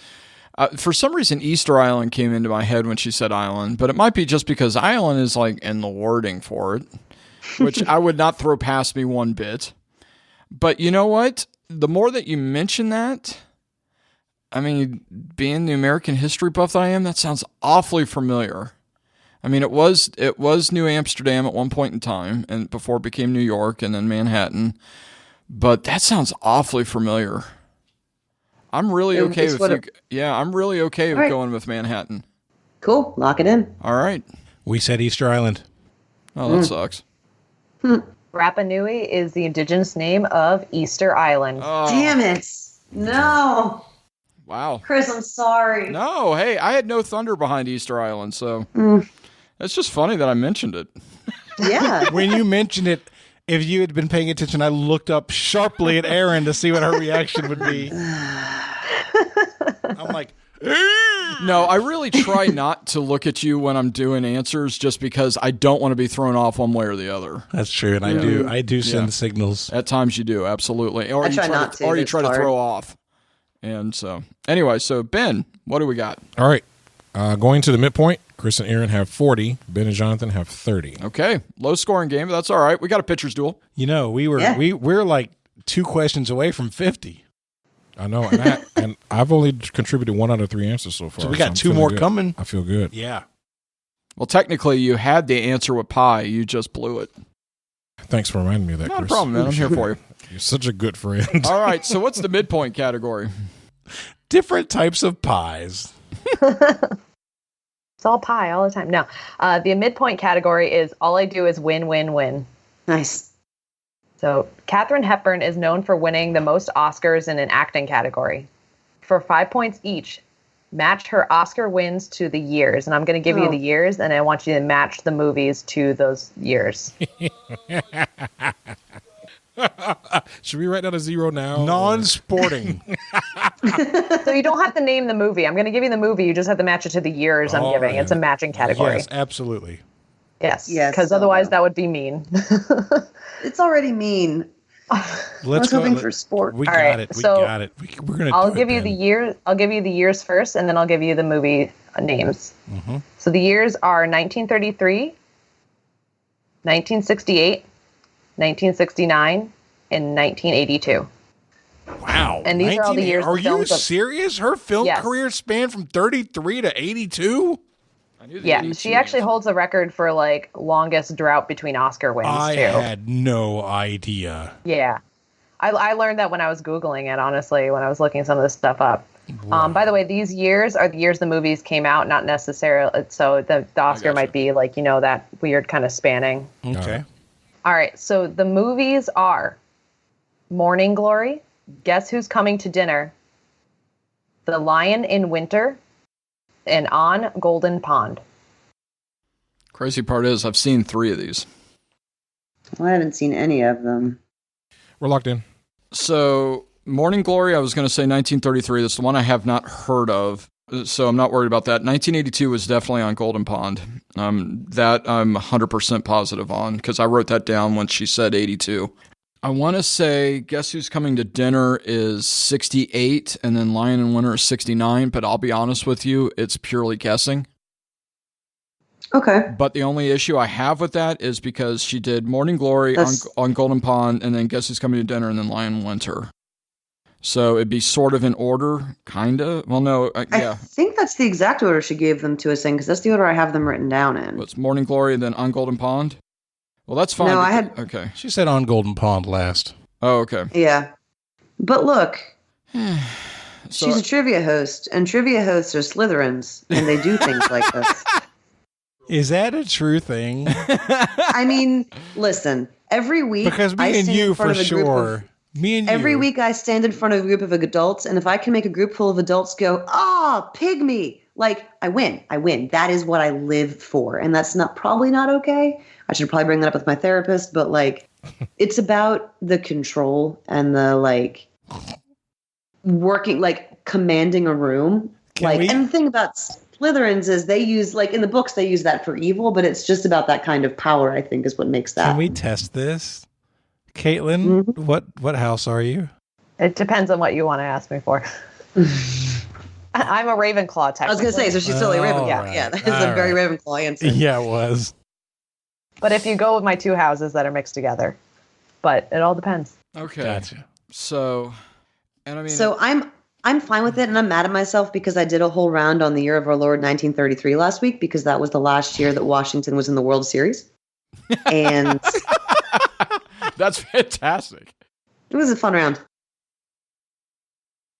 for some reason, Easter Island came into my head when she said island, but it might be just because island is like in the wording for it, which I would not throw past me one bit. But you know what? The more that you mention that, I mean, being the American history buff that I am, that sounds awfully familiar. I mean, it was New Amsterdam at one point in time, and before it became New York and then Manhattan. But that sounds awfully familiar. I'm really okay with I'm really okay with going with Manhattan. Cool, lock it in. All right. We said Easter Island. Oh, that sucks. Rapa Nui is the indigenous name of Easter Island. Oh, Damn it! No, wow. Chris, I'm sorry. No, hey, I had no thunder behind Easter Island, so it's just funny that I mentioned it. Yeah. When you mentioned it, if you had been paying attention, I looked up sharply at Erin to see what her reaction would be. I'm like, no, I really try not to look at you when I'm doing answers just because I don't want to be thrown off one way or the other. That's true, and I do send signals. At times you do, absolutely. Or I try not to. Or you It's try to hard. throw off. And so, anyway, so Ben, what do we got? All right. Going to the midpoint, Chris and Erin have 40. Ben and Jonathan have 30. Okay, low scoring game, but that's all right. We got a pitcher's duel. You know, we're like 2 questions away from 50. I know, and I've only contributed 1 out of 3 answers so far. So we got I'm 2 feeling more good. coming. I feel good. Yeah. Well, technically, you had the answer with pie. You just blew it. Thanks for reminding me of that, Not Chris. a problem, man. I'm here for you. You're such a good friend. All right, so what's the midpoint category? Different types of pies. It's all pie all the time. No, the midpoint category is all I do is win, win, win. Nice. So Katharine Hepburn is known for winning the most Oscars in an acting category. For 5 points each, match her Oscar wins to the years. And I'm going to give you the years, and I want you to match the movies to those years. Should we write down a 0 now? Non-sporting. So you don't have to name the movie. I'm going to give you the movie. You just have to match it to the years I'm giving. right. It's a matching category. Yes, absolutely. Yes. Yes, Because otherwise that would be mean. It's already mean. Let's hoping go. for sport. We All got right, it. We so got it. We're gonna. I'll do give it, you Ben. the year. I'll give you the years first, and then I'll give you the movie names. Mm-hmm. So the years are 1933, 1968, 1969, and 1982. Wow. And these are all the years Are the you films have- serious? Her film Yes. career spanned from 33 to 82? I knew the Yeah, 82 she actually answer. holds the record for like longest drought between Oscar wins I too. had no idea. Yeah. I learned that when I was Googling it, honestly, when I was looking some of this stuff up. By the way, these years are the years the movies came out, not necessarily. So the Oscar gotcha. might be like, that weird kind of spanning. Okay. All right. So the movies are Morning Glory, Guess Who's Coming to Dinner, The Lion in Winter, and On Golden Pond. Crazy part is I've seen 3 of these. Well, I haven't seen any of them. We're locked in. So Morning Glory, I was going to say 1933. That's the one I have not heard of, so I'm not worried about that. 1982 was definitely on Golden Pond. That I'm 100% positive on because I wrote that down when she said 82. I want to say Guess Who's Coming to Dinner is 68, and then Lion in Winter is 69, but I'll be honest with you, it's purely guessing. Okay. But the only issue I have with that is because she did Morning Glory on Golden Pond, and then Guess Who's Coming to Dinner, and then Lion in Winter. So it'd be sort of in order, kind of. Well, no, yeah. I think that's the exact order she gave them to us in, because that's the order I have them written down in. It's Morning Glory, and then On Golden Pond? Well, that's fine. No, I had... Okay. She said on Golden Pond last. Oh, okay. Yeah. But look, So, she's a trivia host, and trivia hosts are Slytherins, and they do things like this. Is that a true thing? I mean, listen, every week... Because I me and stand in you, front for of a group of- sure. Me and you. Every week I stand in front of a group of adults, and if I can make a group full of adults go, pygmy, like, I win. That is what I live for, and that's probably not okay. I should probably bring that up with my therapist, but like, It's about the control and the like working, like commanding a room. And the thing about Slytherins is they use, like in the books, they use that for evil, but it's just about that kind of power, I think, is what makes that. Can we test this? Caitlin, what house are you? It depends on what you want to ask me for. I'm a Ravenclaw, technically. I was going to say, so she's still a Ravenclaw. Right. Yeah, that is a very Ravenclaw answer. Yeah, it was. But if you go with my two houses that are mixed together. But it all depends. Okay. Gotcha. So, and I mean... So I'm fine with it, and I'm mad at myself because I did a whole round on the year of our Lord 1933 last week because that was the last year that Washington was in the World Series. And... That's fantastic. It was a fun round.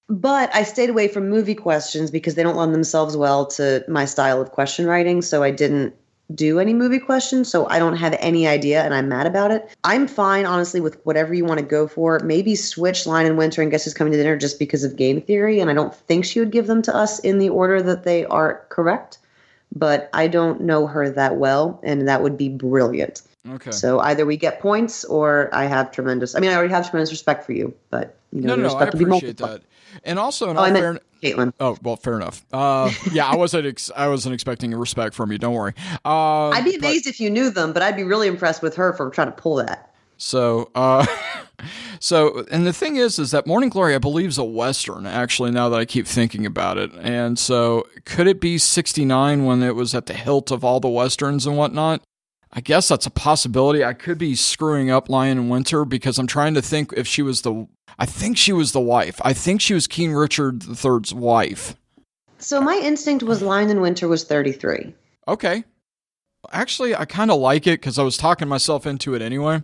But I stayed away from movie questions because they don't lend themselves well to my style of question writing. So I didn't do any movie questions. So I don't have any idea, and I'm mad about it. I'm fine, honestly, with whatever you want to go for. Maybe switch Lion in Winter and Guess Who's Coming to Dinner just because of game theory. And I don't think she would give them to us in the order that they are correct. But I don't know her that well, and that would be brilliant. Okay. So either we get points or I have tremendous... I mean, I already have tremendous respect for you, but... You know, No, I appreciate that. And also, in all fairness, Caitlin. Oh, well, fair enough. Yeah, I wasn't expecting respect from you. Don't worry. I'd be amazed if you knew them, but I'd be really impressed with her for trying to pull that. So, and the thing is that Morning Glory, I believe, is a Western, actually, now that I keep thinking about it. And so, could it be 69 when it was at the hilt of all the Westerns and whatnot? I guess that's a possibility. I could be screwing up Lion in Winter because I'm trying to think if she was I think she was the wife. I think she was King Richard III's wife. So my instinct was Lion in Winter was 33. Okay. Actually, I kind of like it because I was talking myself into it anyway.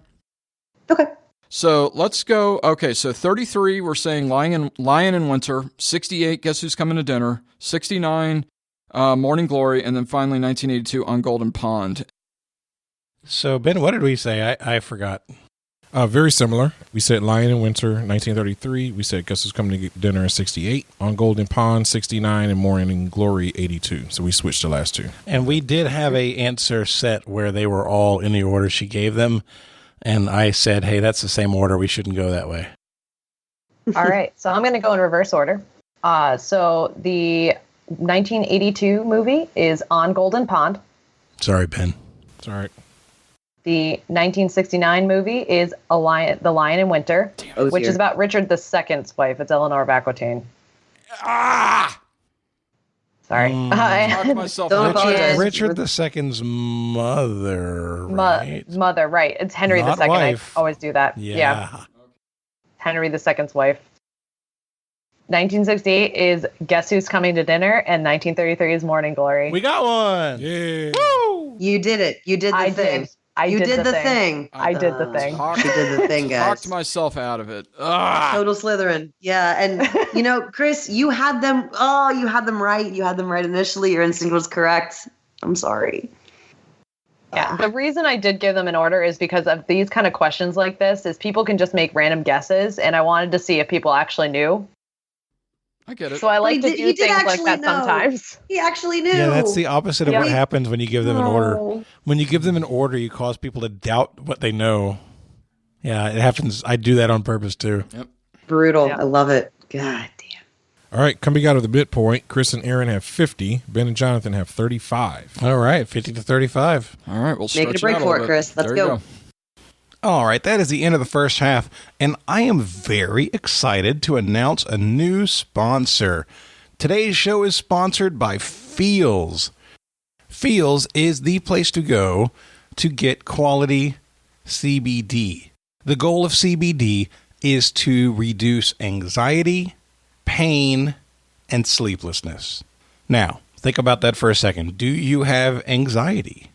Okay. So let's go. Okay, so 33, we're saying Lion in Winter. 68, Guess Who's Coming to Dinner. 69, Morning Glory. And then finally 1982 On Golden Pond. So, Ben, what did we say? I forgot. Very similar. We said Lion in Winter, 1933. We said Guess Who's Coming to Dinner in 68. On Golden Pond, 69. And Morning Glory, 82. So we switched the last two. And we did have a answer set where they were all in the order she gave them. And I said, hey, that's the same order. We shouldn't go that way. All right. So I'm going to go in reverse order. So the 1982 movie is On Golden Pond. Sorry, Ben. It's all right. The 1969 movie is The Lion in Winter, which is about Richard II's wife. It's Eleanor of Aquitaine. Sorry. Don't apologize. Richard II's mother, right? Mother, right. It's Henry Not II. wife. I always do that. Yeah. Henry II's wife. 1968 is Guess Who's Coming to Dinner, and 1933 is Morning Glory. We got one. Yeah. Woo! You did it. You did the thing. You did the thing. I did the thing. You did the thing, guys. Talked myself out of it. Ugh. Total Slytherin. Yeah. And, Chris, you had them. Oh, you had them right. You had them right initially. Your instinct was correct. I'm sorry. Yeah. The reason I did give them an order is because of these kind of questions like this is people can just make random guesses. And I wanted to see if people actually knew. I get it. So I like to do things like that sometimes. He actually knew. Yeah, that's the opposite of what happens when you give them an order. When you give them an order, you cause people to doubt what they know. Yeah, it happens. I do that on purpose, too. Yep. Brutal. Yeah. I love it. God damn. All right, coming out of the midpoint, Chris and Erin have 50. Ben and Jonathan have 35. All right, 50 to 35. All right, we'll stretch Make it a break out for little it, bit. Chris. Let's There you go. All right, that is the end of the first half, and I am very excited to announce a new sponsor. Today's show is sponsored by Feels. Feels is the place to go to get quality CBD. The goal of CBD is to reduce anxiety, pain, and sleeplessness. Now, think about that for a second. Do you have anxiety?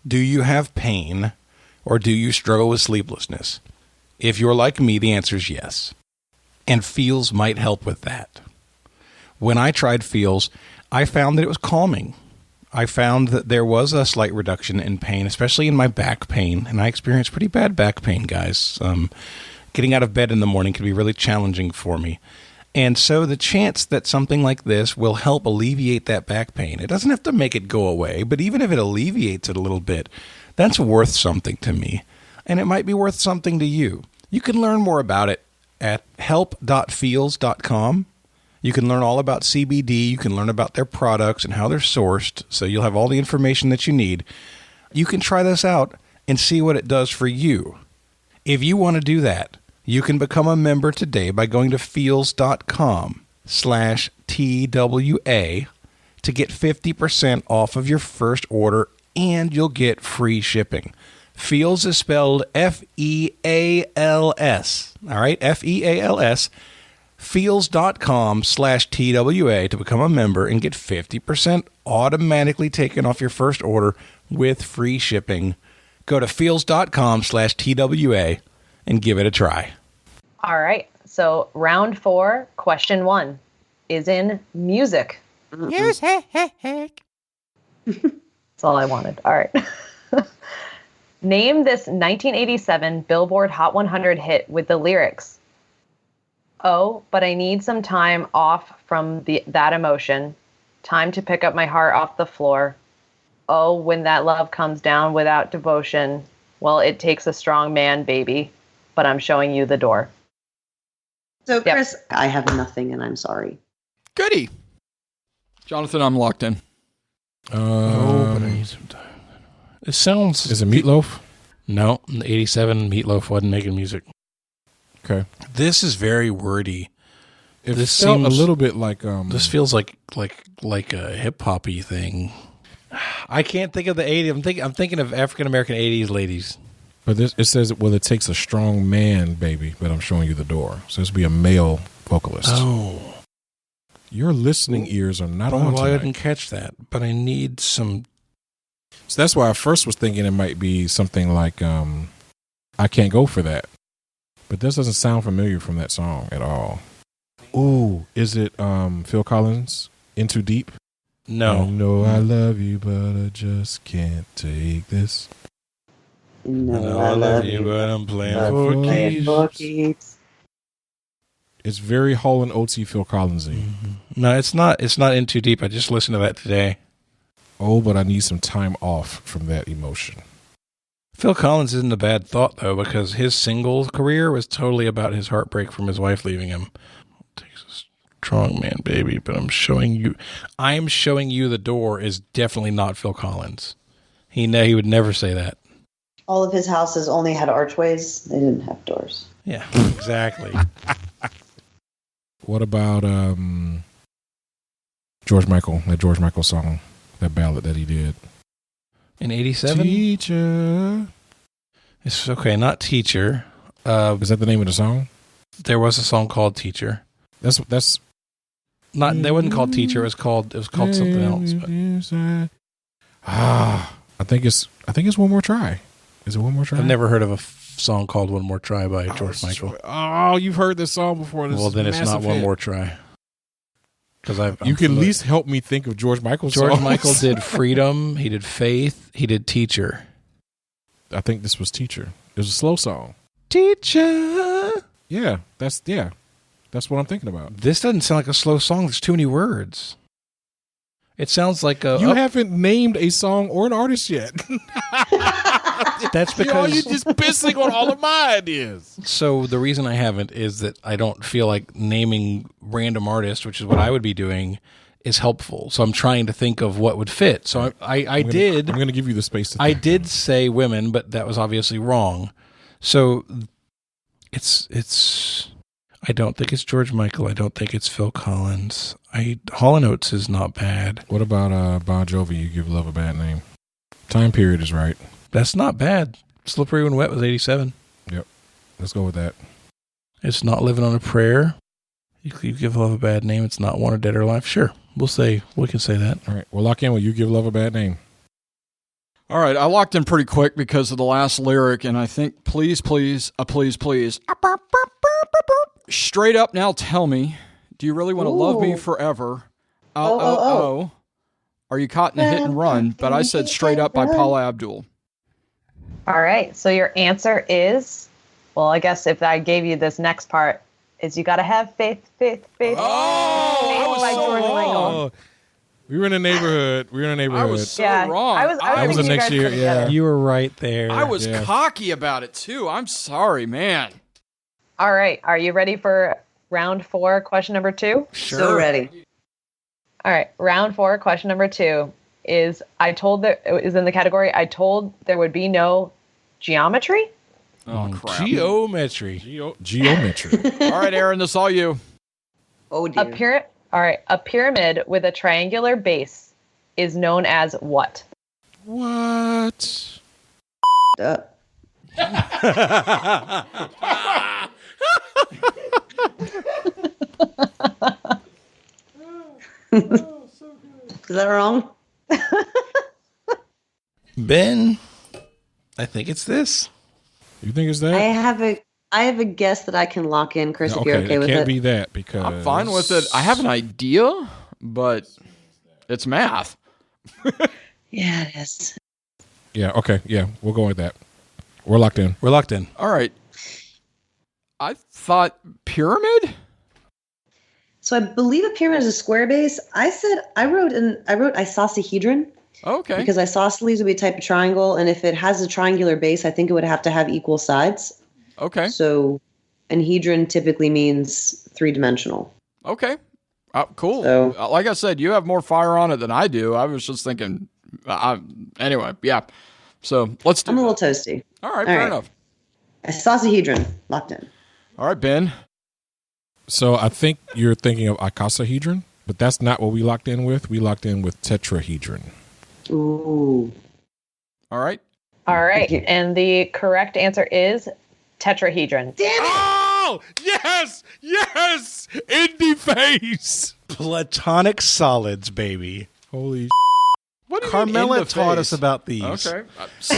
Do you have pain? Or do you struggle with sleeplessness? If you're like me, the answer is yes. And Feels might help with that. When I tried Feels, I found that it was calming. I found that there was a slight reduction in pain, especially in my back pain. And I experienced pretty bad back pain, guys. Getting out of bed in the morning can be really challenging for me. And so the chance that something like this will help alleviate that back pain, it doesn't have to make it go away, but even if it alleviates it a little bit, that's worth something to me. and it might be worth something to you. You can learn more about it at help.feels.com. You can learn all about CBD. You can learn about their products and how they're sourced, so you'll have all the information that you need. You can try this out and see what it does for you. If you want to do that, you can become a member today by going to feels.com/TWA to get 50% off of your first order, and you'll get free shipping. Feels is spelled F-E-A-L-S. All right, F-E-A-L-S. Feels.com/TWA to become a member and get 50% automatically taken off your first order with free shipping. Go to feels.com/TWA and give it a try. All right. So round 4, question 1 is in music. Music. That's all I wanted. All right. Name this 1987 Billboard Hot 100 hit with the lyrics, "Oh, but I need some time off from that emotion. Time to pick up my heart off the floor. Oh, when that love comes down without devotion. Well, it takes a strong man, baby. But I'm showing you the door." So, Chris, I have nothing, and I'm sorry. Goody. Jonathan, I'm locked in. But I need some time. It sounds... Is it Meatloaf? No, in the 87, Meatloaf wasn't making music. Okay. This is very wordy. This felt a little bit like... This feels like a hip-hop-y thing. I can't think of the 80s. I'm thinking of African-American 80s ladies. But it says, well, it takes a strong man, baby, but I'm showing you the door. So this would be a male vocalist. Oh. Your listening ears are not on Well, I tonight. didn't catch that, but I need some... So that's why I first was thinking it might be something like, I Can't Go For That. But this doesn't sound familiar from that song at all. Ooh, is it Phil Collins, In Too Deep? No. I know I love you, but I just can't take this. No, I love you, but I'm playing for keeps. It's very Hall and Oates-y Phil Collins-y. Mm-hmm. No, it's not. It's not In Too Deep. I just listened to that today. Oh, but I need some time off from that emotion. Phil Collins isn't a bad thought, though, because his single career was totally about his heartbreak from his wife leaving him. Takes a strong man, baby, but I'm showing you the door is definitely not Phil Collins. He would never say that. All of his houses only had archways. They didn't have doors. Yeah, exactly. What about George Michael, that George Michael song, that ballad that he did? In 87? Teacher. It's okay, not Teacher. Is that the name of the song? There was a song called Teacher. That's not. They wasn't called Teacher. It was called something else. But. I think it's One More Try. Is it One More Try? I've never heard of a song called One More Try by George Michael. Oh, you've heard this song before. Well, then it's not One More Try. Because you can at least help me think of George Michael's songs. George Michael did Freedom. He did Faith. He did Teacher. I think this was Teacher. It was a slow song. Teacher. Yeah, that's what I'm thinking about. This doesn't sound like a slow song. There's too many words. It sounds like a... You haven't named a song or an artist yet. That's because... You're just pissing on all of my ideas. So the reason I haven't is that I don't feel like naming random artists, which is what I would be doing, is helpful. So I'm trying to think of what would fit. So I'm going to give you the space to think. I did say women, but that was obviously wrong. So it's... I don't think it's George Michael. I don't think it's Phil Collins. Hall & Oates is not bad. What about Bon Jovi, You Give Love a Bad Name? Time period is right. That's not bad. Slippery When Wet was 87. Yep. Let's go with that. It's not Living on a Prayer. You Give Love a Bad Name. It's not Wanted Dead or Alive. Sure. We can say that. All right. We'll lock in with You Give Love a Bad Name. All right. I locked in pretty quick because of the last lyric, and I think please. Straight up now tell me, do you really want to love me forever? Oh. Are you caught in a hit and run? But I said Straight Up by Paula Abdul. All right. So your answer is, well, I guess if I gave you this next part, is You Gotta Have Faith. Oh, Faith by George Michael. We were in a neighborhood. I was so Yeah, wrong. I was That was the thinking you next guys year, put it yeah. together. You were right there. I was Yeah. cocky about it too. I'm sorry, man. All right. Are you ready for round 4, question number 2? Sure. So ready. All right. Round 4, question number 2 is is in the category I told there would be no geometry. Oh crap. Geometry. Geometry. All right, Erin, this is all you. Oh dear. A pyramid with a triangular base is known as what? What? Uh, Is that wrong? Ben, I think it's this. You think it's I that? have a guess that I can lock in, Chris, if you're okay it with can't it. be that because I'm fine with it. I have an idea, but it's math. Yeah, it is. Yeah. Okay. Yeah, we'll go with that. We're locked in. We're locked in. All right. I thought pyramid? So I believe a pyramid is a square base. I wrote isosahedron Okay. because isosceles would be a type of triangle, and if it has a triangular base, I think it would have to have equal sides. Okay. So an hedron typically means 3-dimensional. Okay. Cool. So- Like I said, you have more fire on it than I do. I was just thinking. Anyway, yeah. So let's do I'm a that. little toasty. All right, All fair right. enough. Isosahedron, locked in. All right, Ben. So I think you're thinking of icosahedron, but that's not what we locked in with. We locked in with tetrahedron. Ooh. All right. All right. Thank you. And the correct answer is tetrahedron. Oh yes, yes, indie face. Platonic solids, baby. Holy. What do you mean in Carmela the taught face? us about these. Okay.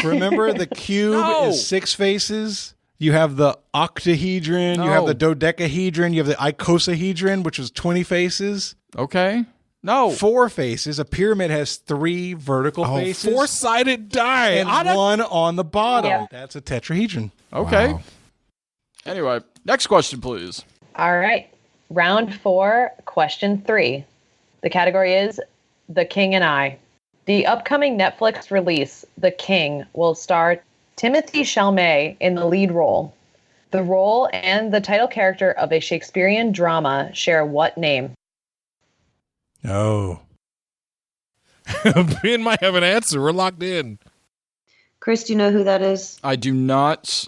Remember, the cube No. is 6 faces. You have the octahedron. You have No. the dodecahedron. You have the icosahedron, which is 20 faces. Okay. No. 4 faces. A pyramid has 3 vertical faces. 4-sided die. And 1 on the bottom. Yeah. That's a tetrahedron. Okay. Wow. Anyway, next question, please. All right. Round 4, question 3. The category is The King and I. The upcoming Netflix release, The King, will star Timothée Chalamet in the lead role. The role and the title character of a Shakespearean drama share what name? Oh. Ben might have an answer. We're locked in. Chris, do you know who that is? I do not.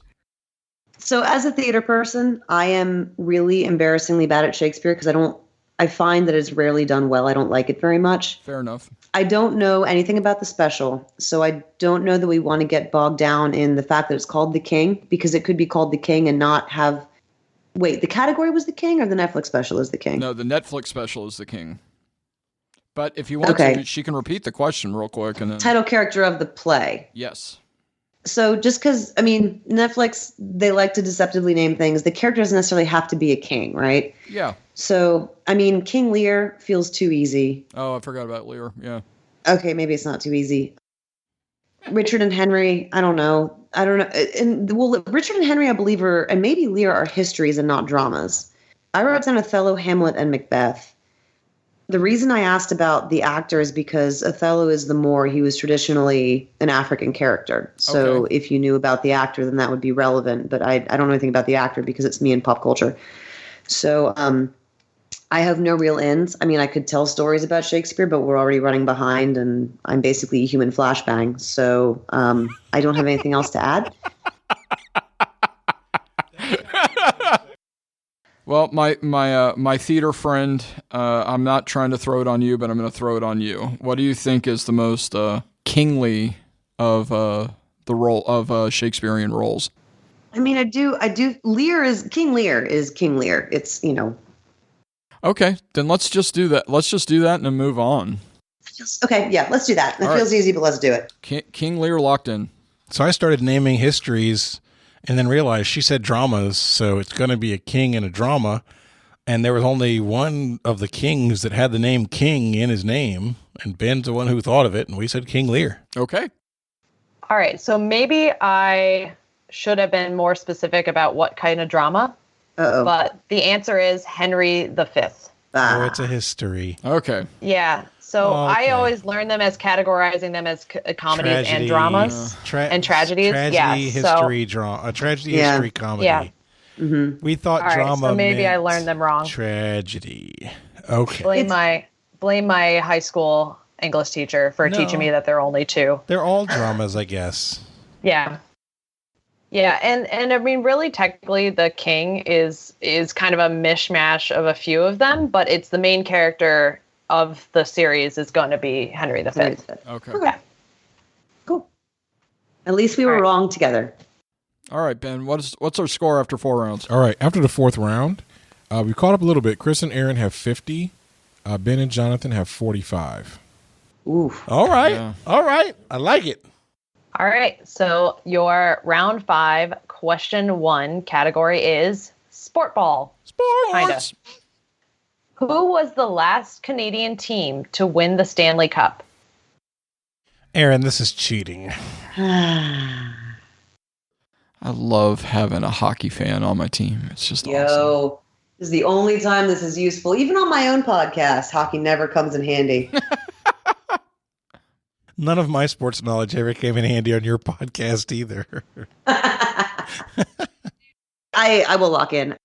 So as a theater person, I am really embarrassingly bad at Shakespeare because I find that it's rarely done well. I don't like it very much. Fair enough. I don't know anything about the special, so I don't know that we want to get bogged down in the fact that it's called The King, because it could be called The King and not have... Wait, the category was The King or the Netflix special is The King? No, the Netflix special is The King. But if you want Okay. to, she can repeat the question real quick. And then, Title character of the play. yes. So just because, Netflix, they like to deceptively name things. The character doesn't necessarily have to be a king, right? Yeah. So, King Lear feels too easy. Oh, I forgot about Lear. Yeah. Okay, maybe it's not too easy. Richard and Henry, I don't know. Richard and Henry, I believe, and maybe Lear are histories and not dramas. I wrote down Othello, Hamlet, and Macbeth. The reason I asked about the actor is because Othello is he was traditionally an African character. So Okay. if you knew about the actor, then that would be relevant. But I don't know anything about the actor because it's me in pop culture. So I have no real ends. I could tell stories about Shakespeare, but we're already running behind, and I'm basically a human flashbang. So I don't have anything else to add. Well, my theater friend, I'm not trying to throw it on you, but I'm going to throw it on you. What do you think is the most kingly of the role of Shakespearean roles? I do. King Lear is King Lear. It's, Okay, then let's just do that. Let's just do that and then move on. okay. Yeah, let's do that. It All feels easy, but let's do it. King Lear locked in. So I started naming histories and then realized she said dramas, so it's going to be a king and a drama. And there was only one of the kings that had the name King in his name, and Ben's the one who thought of it, and we said King Lear. Okay. All right. So maybe I should have been more specific about what kind of drama, Uh-oh. but the answer is Henry V. Oh, it's a history. Okay. Yeah. So Okay. I always learn them as categorizing them as comedies and dramas and tragedies. Tragedy, history, drama, tragedy, history, comedy. Yeah. We thought All right, drama. so maybe I meant learned them wrong. Tragedy. Okay. Blame my high school English teacher for teaching me that there are only two. They're all dramas, I guess. Yeah. Yeah, and I mean, really, technically, the king is kind of a mishmash of a few of them, but it's the main character of the series is going to be Henry V. Okay. Yeah. Cool. At least we were wrong together. All right, Ben. What's our score after 4 rounds? All right, after the fourth round, we caught up a little bit. Chris and Erin have 50. Ben and Jonathan have 45. Oof. All right. Yeah. All right. I like it. All right, so your round 5, question 1 category is sport ball. Kinda. Who was the last Canadian team to win the Stanley Cup? Erin, this is cheating. I love having a hockey fan on my team. It's just awesome. Yo, this is the only time this is useful. Even on my own podcast, hockey never comes in handy. None of my sports knowledge ever came in handy on your podcast either. I will lock in.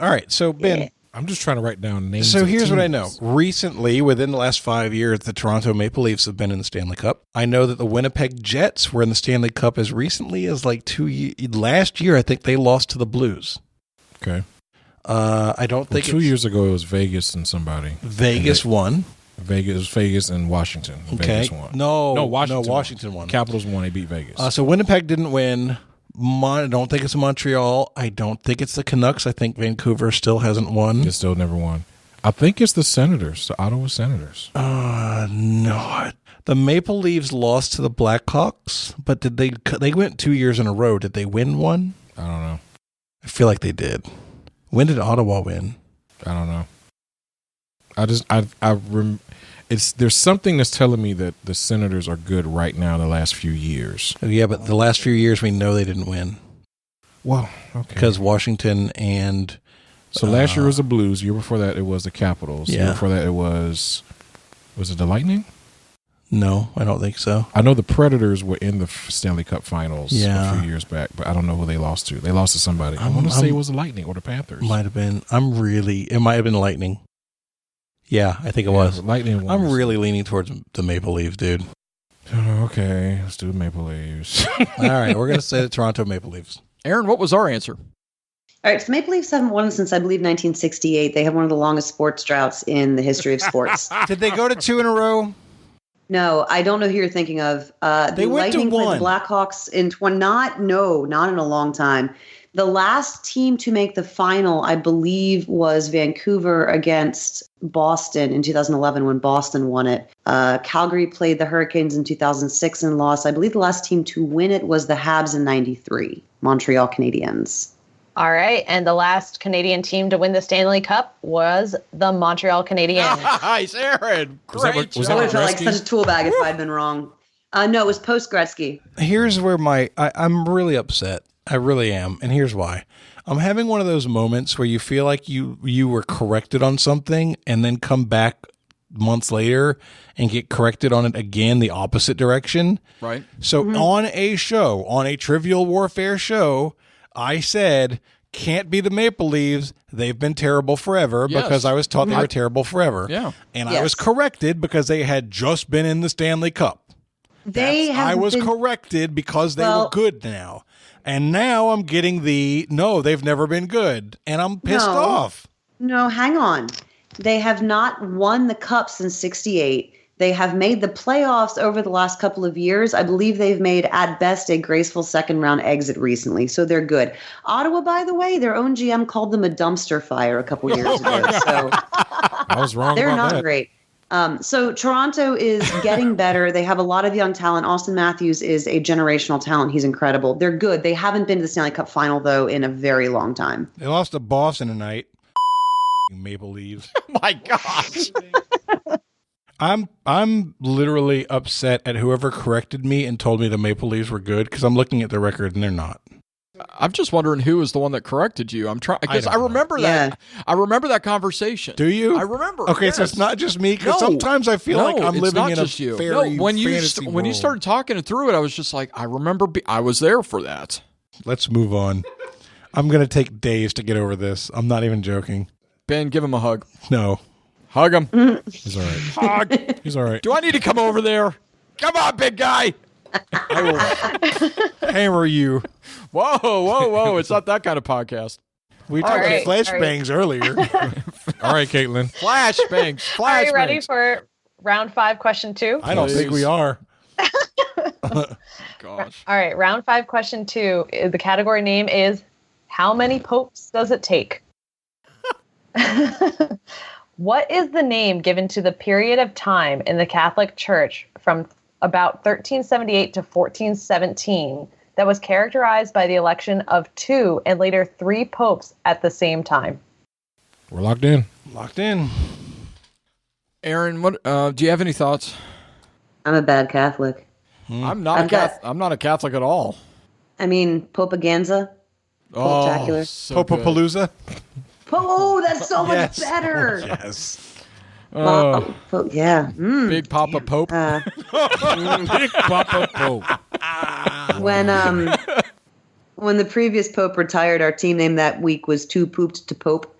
All right. So, Ben, Yeah. I'm just trying to write down names. so of here's what I know. teams. Recently, within the last 5 years, the Toronto Maple Leafs have been in the Stanley Cup. I know that the Winnipeg Jets were in the Stanley Cup as recently as like 2 years. Last year, I think they lost to the Blues. Okay. I don't Well, think 2 years ago, it was Vegas and somebody. Vegas won. Vegas and Washington. Okay. Vegas won. No, Washington won. Capitals won. They beat Vegas. So Winnipeg didn't win. I don't think it's Montreal. I don't think it's the Canucks. I think Vancouver still hasn't won. They still never won. I think it's the Senators, the Ottawa Senators. No. The Maple Leafs lost to the Blackhawks, but did they went 2 years in a row. Did they win one? I don't know. I feel like they did. When did Ottawa win? I don't know. There's something that's telling me that the Senators are good right now the last few years. Oh, yeah, but the last few years we know they didn't win Well, okay. because Washington and So last year was the Blues. Year before that, it was the Capitals. Yeah. Year before that, it was it the Lightning? no, I don't think so. I know the Predators were in the Stanley Cup Finals Yeah. a few years back, but I don't know who they lost to. They lost to somebody. I want to say it was the Lightning or the Panthers. Might have been. It might have been Lightning. Yeah, I think it was. Lightning won. I'm really leaning towards the Maple Leafs, dude. Okay, let's do Maple Leafs. All right, we're going to say the Toronto Maple Leafs. Aaron, what was our answer? All right, so Maple Leafs haven't won since, I believe, 1968. They have one of the longest sports droughts in the history of sports. Did they go to 2 in a row? No, I don't know who you're thinking of. They the went to Lightning played one. the Blackhawks in not in a long time. The last team to make the final, I believe, was Vancouver against Boston in 2011 when Boston won it. Calgary played the Hurricanes in 2006 and lost. I believe the last team to win it was the Habs in '93, Montreal Canadiens. All right, and the last Canadian team to win the Stanley Cup was the Montreal Canadiens. Nice, Aaron. Was that Great. was I that would have felt like Gretzky? such a tool bag if I'd been wrong. No, it was post Gretzky. Here's where I'm really upset. I really am. And here's why. I'm having one of those moments where you feel like you were corrected on something and then come back months later and get corrected on it again the opposite direction. Right. So on a Trivial Warfare show, I said, can't be the Maple Leafs. They've been terrible forever Yes. because I was taught they were terrible forever. Yeah. And I Yes. was corrected because they had just been in the Stanley Cup. I was corrected because they were good now. And now I'm getting no, they've never been good. And I'm pissed off. No, hang on. They have not won the cup since '68. They have made the playoffs over the last couple of years. I believe they've made, at best, a graceful second-round exit recently, so they're good. Ottawa, by the way, their own GM called them a dumpster fire a couple years ago, so I was wrong they're about not that. great. So Toronto is getting better. They have a lot of young talent. Austin Matthews is a generational talent. He's incredible. They're good. They haven't been to the Stanley Cup final, though, in a very long time. They lost to Boston tonight. Maple Leafs. My gosh. I'm literally upset at whoever corrected me and told me the Maple Leafs were good because I'm looking at the record and they're not. I'm just wondering who was the one that corrected you. I'm trying because I remember that. I remember that conversation. Do you? I remember. Okay, yes. so it's not just me because sometimes I feel like I'm living in a fairy when fantasy when world. you started talking it through it, I was just like, I remember. I was there for that. Let's move on. I'm gonna take days to get over this. I'm not even joking. Ben, give him a hug. No, hug him. He's all right. Hug. He's all right. Do I need to come over there? Come on, big guy. I will hammer you. Whoa. It's not that kind of podcast. We talked about flashbangs earlier. All right, Caitlin. Flashbangs. Are you ready for round 5, question 2? I don't think we are. Gosh. All right, round 5, question 2. The category name is how many popes does it take? What is the name given to the period of time in the Catholic Church from about 1378 to 1417 that was characterized by the election of 2 and later 3 popes at the same time? We're locked in. Locked in. Erin, what do you have any thoughts? I'm a bad Catholic. I'm not a Catholic at all. I mean, Popaganza. Spectacular. So Popapalooza. Oh, that's so much better. Yes. Yeah. Big Papa Pope. Big Papa Pope. When the previous Pope retired, our team name that week was Too Pooped to Pope.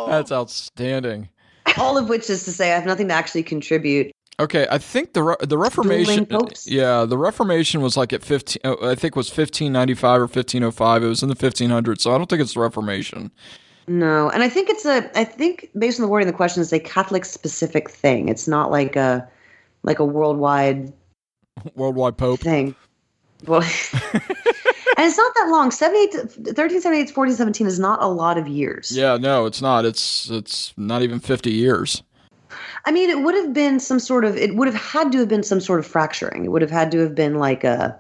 That's outstanding. All of which is to say I have nothing to actually contribute. Okay, I think the Reformation. Yeah, the Reformation was like at 15. I think it was 1595 or 1505. It was in the 1500s, so I don't think it's the Reformation. No, and I think I think based on the wording of the question, it's a Catholic specific thing. It's not like a worldwide Pope thing. Well, and it's not that long. 1378 to 1417 is not a lot of years. Yeah, no, it's not. It's not even 50 years. I mean, it would have been some sort of. It would have had to have been some sort of fracturing. It would have had to have been like a.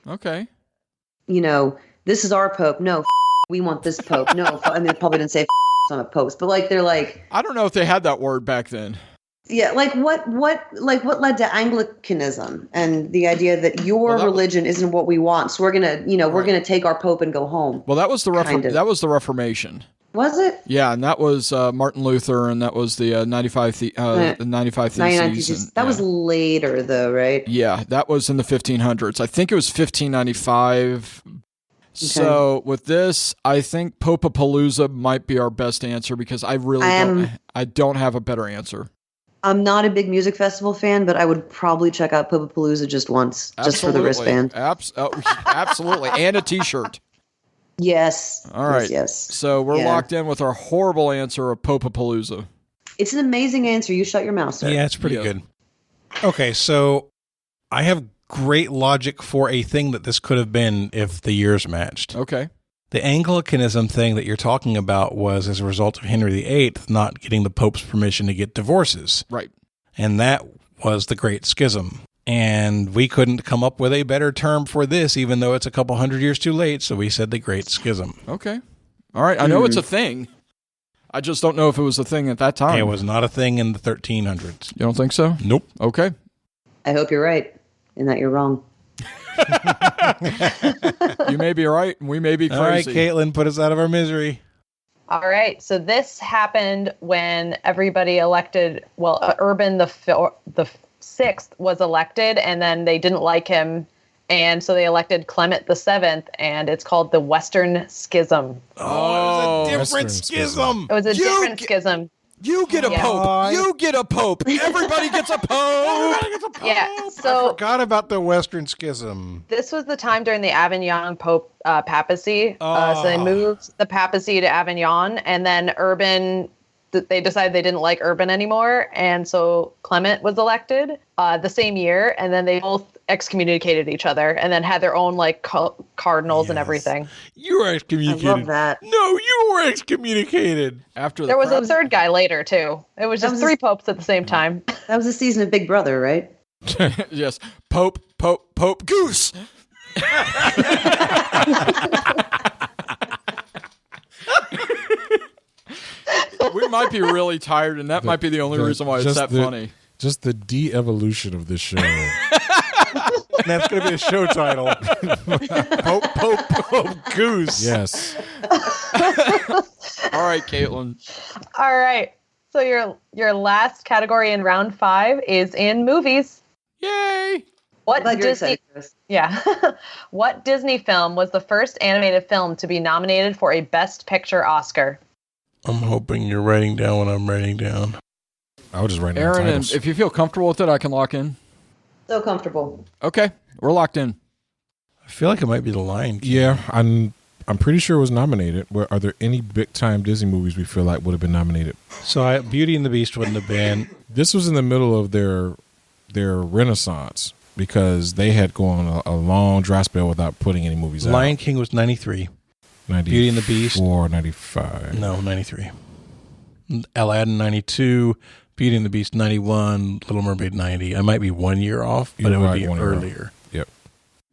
Okay. This is our Pope. No, we want this Pope. No, I mean, they probably didn't say on a post, but like they're like. I don't know if they had that word back then. Yeah, like what led to Anglicanism and the idea that your religion isn't what we want, so we're gonna, we're gonna take our Pope and go home. Well, that was the Reformation. Was it? Yeah, and that was Martin Luther, and that was the 95 Theses. That was later, though, right? Yeah, that was in the 1500s. I think it was 1595. Okay. So with this, I think Popapalooza might be our best answer because I don't have a better answer. I'm not a big music festival fan, but I would probably check out Popapalooza just once, just for the wristband. Absolutely, and a T-shirt. Yes. All right. Yes. So we're locked in with our horrible answer of Popapalooza. It's an amazing answer. You shut your mouth, sir. Yeah, it's pretty good. Okay, so I have great logic for a thing that this could have been if the years matched. Okay. The Anglicanism thing that you're talking about was as a result of Henry VIII not getting the Pope's permission to get divorces. Right. And that was the Great Schism. And we couldn't come up with a better term for this, even though it's a couple hundred years too late, so we said the Great Schism. Okay. All right. I know it's a thing. I just don't know if it was a thing at that time. It was not a thing in the 1300s. You don't think so? Nope. Okay. I hope you're right and that you're wrong. You may be right, and we may be crazy. All right, Caitlin, put us out of our misery. All right. So this happened when everybody elected, Urban the Sixth was elected, and then they didn't like him, and so they elected Clement the Seventh, and it's called the Western Schism. Oh, it was a different schism. It was a different schism. You get a pope. You get a pope. Everybody gets a pope. Yeah. So I forgot about the Western Schism. This was the time during the Avignon Pope papacy. So they moved the papacy to Avignon, and then Urban. They decided they didn't like Urban anymore, and so Clement was elected the same year, and then they both excommunicated each other, and then had their own cardinals and everything. You were excommunicated. I love that. No, you were excommunicated. After there was a third guy later too. It was just 3 popes at the same time. That was the season of Big Brother, right? Yes, Pope, Goose. We might be really tired, and that might be the only reason why it's that funny. Just the de-evolution of this show. That's going to be a show title. Pope Goose. Yes. All right, Caitlin. All right. So your last category in round 5 is in movies. Yay! What Glad you're Disney? excited, Chris. Yeah. What Disney film was the first animated film to be nominated for a Best Picture Oscar? I'm hoping you're writing down what I'm writing down. I was just writing down Erin, and titles. if you feel comfortable with it, I can lock in. So comfortable. Okay, we're locked in. I feel like it might be The Lion King. Yeah, I'm pretty sure it was nominated. Are there any big time Disney movies we feel like would have been nominated? So Beauty and the Beast wouldn't have been. This was in the middle of their renaissance because they had gone a long dry spell without putting any movies out. Lion King was 93. 90, Beauty and the Beast. 95. No, 93. Aladdin 92. Beauty and the Beast 91. Little Mermaid 90. I might be 1 year off, but You're it would right, be 1 year off. earlier. Yep.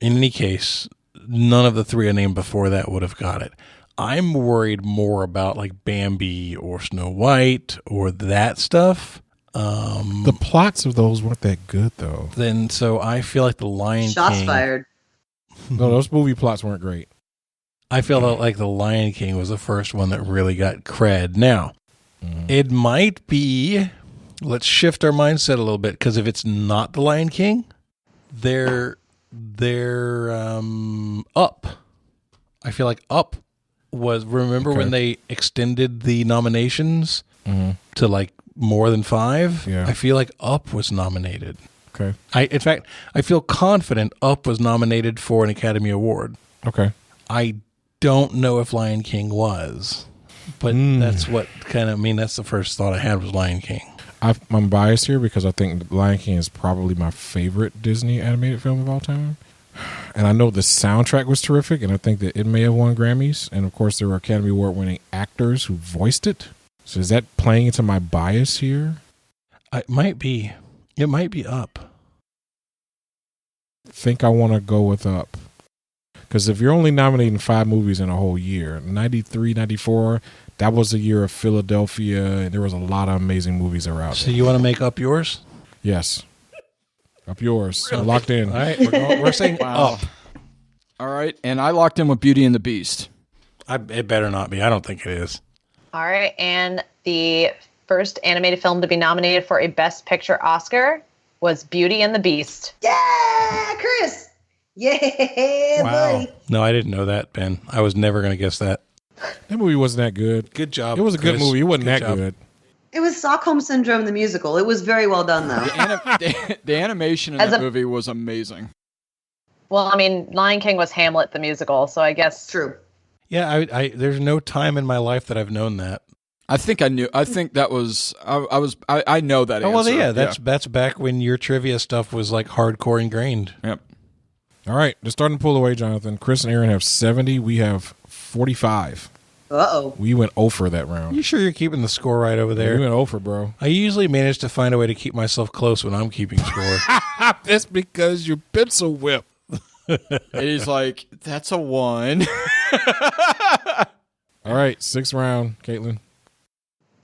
In any case, none of the three I named before that would have got it. I'm worried more about like Bambi or Snow White or that stuff. The plots of those weren't that good, though. Then so I feel like the Lion Shots King. fired. No, those movie plots weren't great. I feel like the Lion King was the first one that really got cred. Now, it might be. Let's shift our mindset a little bit because if it's not the Lion King, they're Up. I feel like Up was. Remember when they extended the nominations to like more than 5? Yeah. I feel like Up was nominated. Okay. In fact, I feel confident Up was nominated for an Academy Award. Okay. I don't know if Lion King was, but that's what that's the first thought I had was Lion King. I'm biased here because I think Lion King is probably my favorite Disney animated film of all time. And I know the soundtrack was terrific, and I think that it may have won Grammys. And, of course, there were Academy Award-winning actors who voiced it. So is that playing into my bias here? It might be. It might be Up. I think I want to go with Up. Because if you're only nominating 5 movies in a whole year, 93, 94, that was the year of Philadelphia, and there was a lot of amazing movies that were out So there. you want to make Up yours? Yes. Up yours. Really? Locked in. All right, we're saying Up. All right, and I locked in with Beauty and the Beast. It better not be. I don't think it is. All right. And the first animated film to be nominated for a Best Picture Oscar was Beauty and the Beast. Yeah, Chris. Yeah, buddy. No, I didn't know that, Ben. I was never going to guess that. That movie wasn't that good. Good job. It was a good Chris. movie. It wasn't that job. good. It was Stockholm Syndrome, the musical. It was very well done, though. The animation in that movie was amazing. Well, I mean, Lion King was Hamlet, the musical, so I guess. True. Yeah, I there's no time in my life that I've known that. I think I knew. I think that was. I know that. Oh well, answer. yeah. That's back when your trivia stuff was like hardcore ingrained. Yep. All right. Just starting to pull away, Jonathan. Chris and Erin have 70. We have 45. Uh-oh. We went over that round. You sure you're keeping the score right over there? We went over, bro. I usually manage to find a way to keep myself close when I'm keeping score. That's because you pencil whip. He's like, that's a 1. All right. 6th round, Caitlin.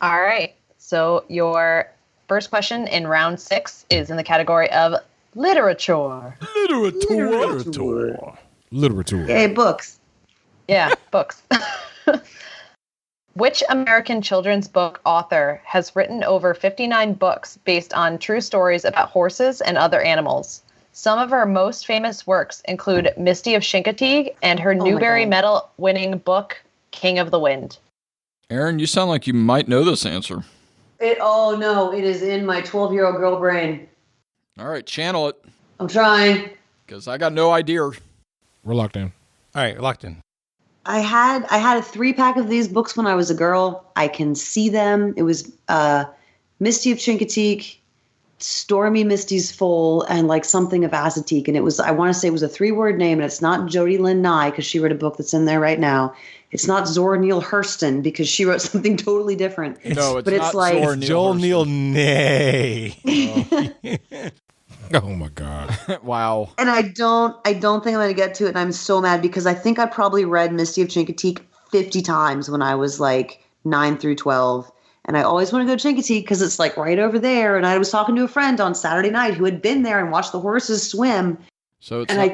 All right. So your first question in round 6 is in the category of literature. Literature. Yay, books. Yeah, books. Which American children's book author has written over 59 books based on true stories about horses and other animals? Some of her most famous works include Misty of Chincoteague and her Newbery Medal-winning book, King of the Wind. Erin, you sound like you might know this answer. Oh, no, it is in my 12-year-old girl brain. All right, channel it, I'm trying. because I got no idea. We're locked in. All right, locked in. I had a 3-pack of these books when I was a girl. I can see them. It was Misty of Chincoteague, Stormy Misty's Foal, and like something of Acetique. And it was, I want to say it was a 3-word name, and it's not Jodi Lynn Nye because she wrote a book that's in there right now. It's not Zora Neale Hurston because she wrote something totally different. No, it's but not it's like Zora Joel Neal Nay. Oh, my God. Wow. And I don't think I'm going to get to it, and I'm so mad because I think I probably read Misty of Chincoteague 50 times when I was like 9 through 12. And I always want to go to Chincoteague because it's like right over there. And I was talking to a friend on Saturday night who had been there and watched the horses swim. So it's and I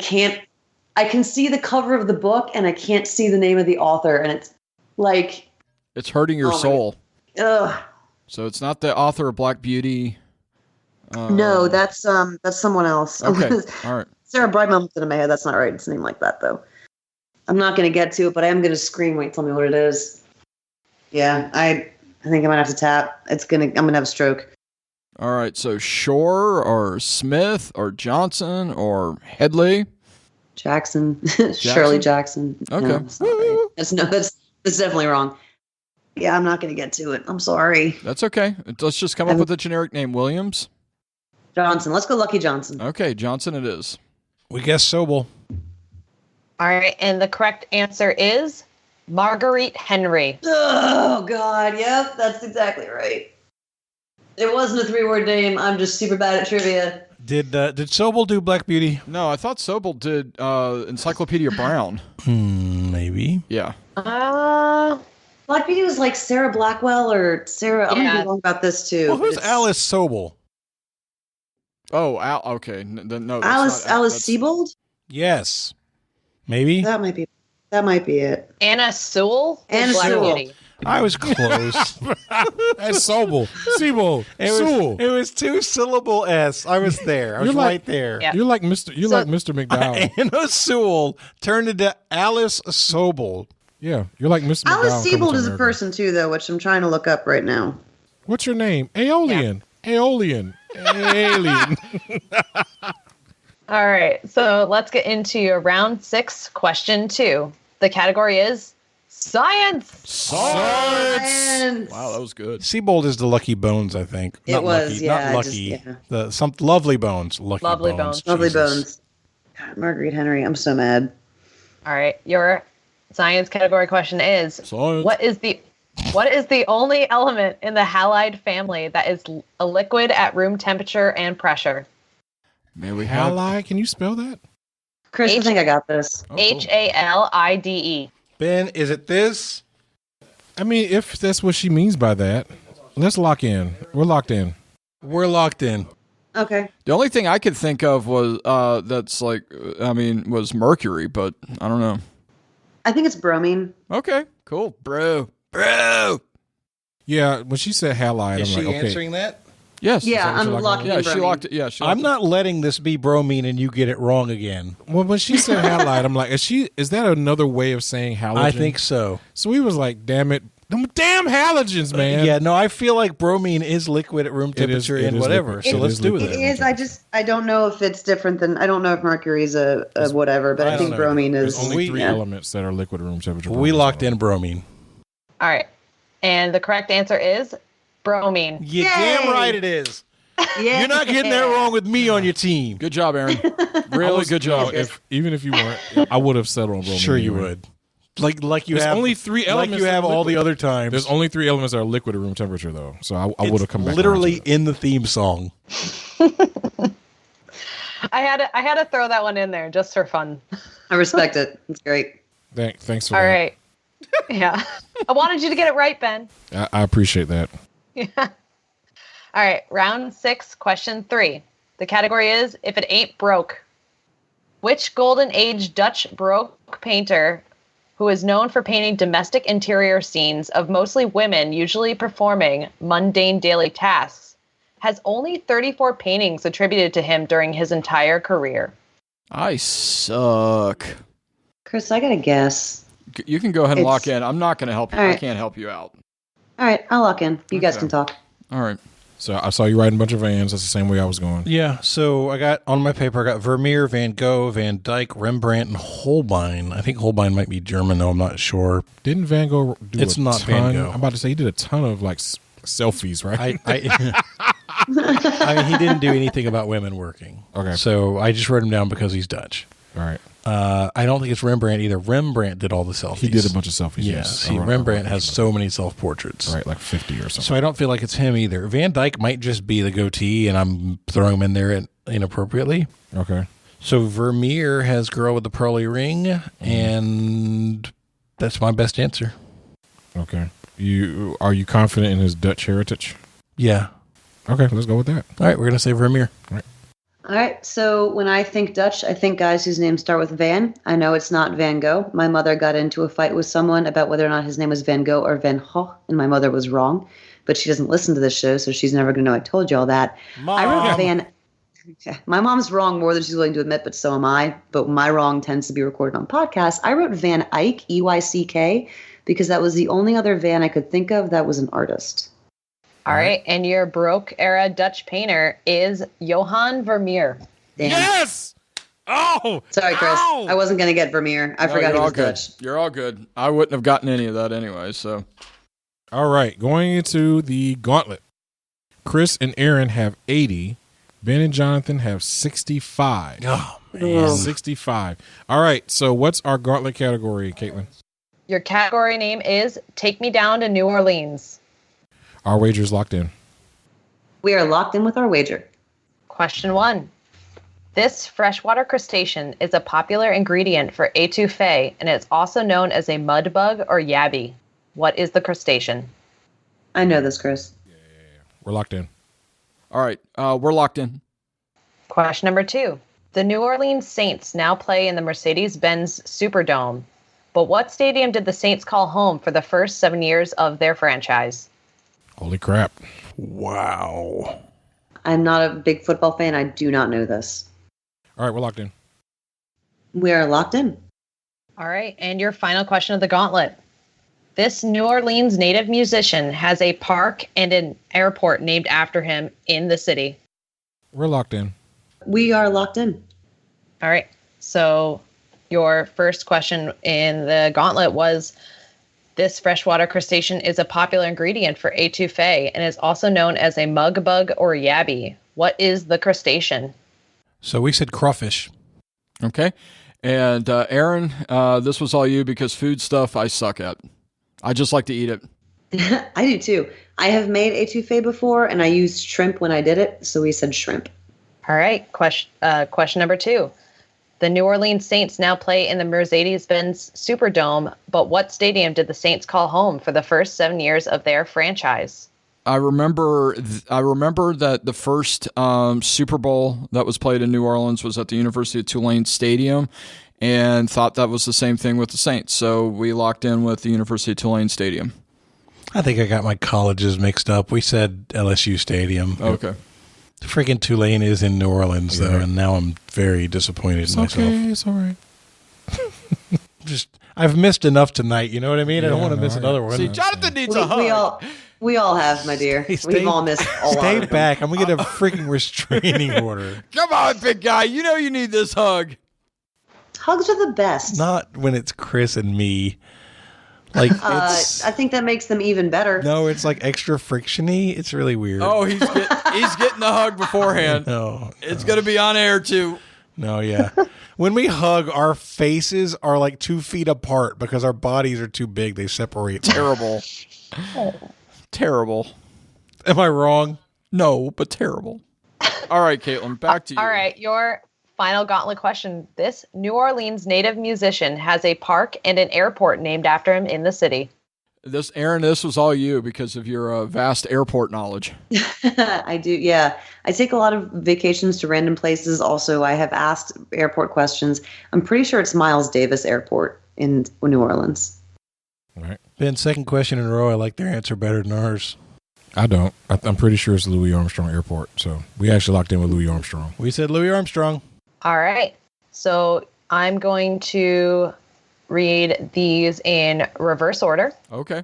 can see the cover of the book and I can't see the name of the author, and it's like it's hurting your soul. Ugh. So it's not the author of Black Beauty. No, that's someone else. Okay, all right. Sarah Brightman in my head. That's not right. It's named like that though. I'm not going to get to it, but I am going to scream. Wait, tell me what it is. Yeah, I think I might have to tap. I'm going to have a stroke. All right, so Shore or Smith or Johnson or Headley. Jackson. Shirley Jackson. Okay. No, that's not right. That's definitely wrong. Yeah, I'm not going to get to it. I'm sorry. That's okay. Let's just come up with a generic name. Williams? Johnson. Let's go Lucky Johnson. Okay, Johnson it is. We guess Sobel. All right, and the correct answer is Marguerite Henry. Oh, God. Yep, that's exactly right. It wasn't a 3-word name. I'm just super bad at trivia. Did Sobel do Black Beauty? No, I thought Sobel did Encyclopedia Brown. Maybe. Yeah. Black Beauty was like Sarah Blackwell or Sarah. I'm going to be wrong about this too. Well, who's Alice Sobel? Oh, okay. No, Alice Sebold? Yes. Maybe. That might be it. Anna Sewell. Anna Black Sewell. Beauty. I was close. That's Sobel. Sebold. It was 2-syllable S. I was there. I was right there. Yeah. You're like Mr. McDowell. Anna Sewell turned into Alice Sobel. Yeah, you're like Mr. McDowell. Alice coming Sebold to is a America. person too, though, which I'm trying to look up right now. What's your name? Aeolian. Alien. All right, so let's get into round 6, question 2. The category is science. Science. Wow, that was good. Sebold is the Lucky Bones, I think. It was, Not Lucky. Some Lovely Bones. Lovely Bones. Lovely Jesus. Bones. God, Marguerite Henry. I'm so mad. All right, your science category question is: Science. What is the only element in the halide family that is a liquid at room temperature and pressure? May we have Halide? Can you spell that? Chris, I think I got this. HALIDE. Ben, is it this? I mean, if that's what she means by that, let's lock in. We're locked in. We're locked in. Okay. The only thing I could think of was was mercury, but I don't know. I think it's bromine. Okay, cool, bro. Yeah, when she said halide, Is I'm she like, okay. answering that? Yes. Yeah, I'm locking locking Yeah, in she bromine. locked it. Yeah, she. I'm not letting this be bromine and you get it wrong again. Well, when she said halide, I'm like, is that another way of saying halogen? I think so. So we was like, damn it. Them damn halogens, man. Yeah, no, I feel like bromine is liquid at room It is- temperature it and is whatever. liquid. So It let's is do liquid. It that. is. I don't know if it's different than. I don't know if mercury's a whatever, but I I think don't know. bromine There's is. only 3 elements that are liquid at room temperature. We locked in bromine. All right, and the correct answer is bromine. You Yay! damn right it is. Yeah. You're not getting that wrong with me on your team. Good job, Erin. Really good job. Even if you weren't, I would have settled on bromine. Sure you anyway. would. Like you There's have only 3 elements. Like you have that are all the liquid. other times. There's only 3 elements that are liquid at room temperature, though. So I would have come back. literally around to in the theme song. I had to throw that one in there just for fun. I respect it. It's great. it. Thanks for All that. right. Yeah. I wanted you to get it right, Ben. I appreciate that. Yeah. All right. Round 6, question 3. The category is if it ain't broke. Which Golden Age Dutch Baroque painter, who is known for painting domestic interior scenes of mostly women usually performing mundane daily tasks, has only 34 paintings attributed to him during his entire career? I suck. Chris, I got a guess. You can go ahead and lock It's- in. I'm not going to help you. All I right. can't help you out. All right, I'll lock in. You guys Okay. can talk. All right. So I saw you writing a bunch of vans. That's the same way I was going. Yeah, so I got on my paper, I got Vermeer, Van Gogh, Van Dyck, Rembrandt, and Holbein. I think Holbein might be German, though. I'm not sure. Didn't Van Gogh do It's a not ton? Van Gogh. I'm about to say he did a ton of like selfies, right? I mean, he didn't do anything about women working. Okay. So I just wrote him down because he's Dutch. All right. I don't think it's Rembrandt either. Rembrandt did all the selfies. He did a bunch of selfies. Yeah, Yes. see, Rembrandt has so many self-portraits. Right, like 50 or something. So I don't feel like it's him either. Van Dyke might just be the goatee, and I'm throwing him in there inappropriately. Okay. So Vermeer has Girl with the Pearly Ring, and that's my best answer. Okay. Are you confident in his Dutch heritage? Yeah. Okay, let's go with that. All right, we're going to say Vermeer. All right. So when I think Dutch, I think guys whose names start with Van. I know it's not Van Gogh. My mother got into a fight with someone about whether or not his name was Van Gogh or Van Gogh, and my mother was wrong. But she doesn't listen to this show, so she's never going to know I told you all that. I wrote Van. My mom's wrong more than she's willing to admit, but so am I. But my wrong tends to be recorded on podcasts. I wrote Van Eyck, E-Y-C-K, because that was the only other Van I could think of that was an artist. All right. And your Baroque era Dutch painter is Johan Vermeer. Damn. Yes! Oh! Sorry, Chris. Ow! I wasn't going to get Vermeer. I forgot he was Dutch. You're all good. I wouldn't have gotten any of that anyway, so. All right, going into the gauntlet. Chris and Erin have 80. Ben and Jonathan have 65. Oh, man. 65. All right, so what's our gauntlet category, Caitlin? Your category name is Take Me Down to New Orleans. Our wager's locked in. We are locked in with our wager. Question 1. This freshwater crustacean is a popular ingredient for étouffée, and it's also known as a mud bug or yabby. What is the crustacean? I know this, Chris. We're locked in. All right, we're locked in. Question number 2. The New Orleans Saints now play in the Mercedes-Benz Superdome, but what stadium did the Saints call home for the first 7 years of their franchise? Holy crap. Wow. I'm not a big football fan. I do not know this. All right, we're locked in. We are locked in. All right, and your final question of the gauntlet. This New Orleans native musician has a park and an airport named after him in the city. We're locked in. We are locked in. All right, so your first question in the gauntlet was, this freshwater crustacean is a popular ingredient for étouffée and is also known as a mug bug or yabby. What is the crustacean? So we said crawfish. Okay. And Erin, this was all you because food stuff I suck at. I just like to eat it. I do too. I have made étouffée before, and I used shrimp when I did it, so we said shrimp. All right, question number 2. The New Orleans Saints now play in the Mercedes-Benz Superdome, but what stadium did the Saints call home for the first 7 years of their franchise? I remember that the first Super Bowl that was played in New Orleans was at the University of Tulane Stadium, and thought that was the same thing with the Saints. So we locked in with the University of Tulane Stadium. I think I got my colleges mixed up. We said LSU Stadium. Okay. Freaking Tulane is in New Orleans, though, and now I'm very disappointed in myself. Okay, it's all right. I've missed enough tonight, you know what I mean? I don't want to miss another one. See, Jonathan needs a hug. We all have, my dear. Hey, We've all missed a lot. Stay of them. back. I'm going to get a freaking restraining order. Come on, big guy. You know you need this hug. Hugs are the best. Not when it's Chris and me. Like it's, I think that makes them even better. no, it's like extra frictiony. It's really weird. Oh, he's getting the hug beforehand. No, It's going to be on air, too. no, yeah. When we hug, our faces are like 2 feet apart because our bodies are too big. They separate. Terrible. Terrible. Am I wrong? No, but terrible. All right, Caitlin, back to you. All right, your final gauntlet question. This New Orleans native musician has a park and an airport named after him in the city. Erin, this was all you because of your vast airport knowledge. I do, yeah. I take a lot of vacations to random places. Also, I have asked airport questions. I'm pretty sure it's Miles Davis Airport in New Orleans. All right. Ben, second question in a row. I like their answer better than ours. I don't. I'm pretty sure it's Louis Armstrong Airport. So we actually locked in with Louis Armstrong. We said Louis Armstrong. All right, so I'm going to read these in reverse order. Okay.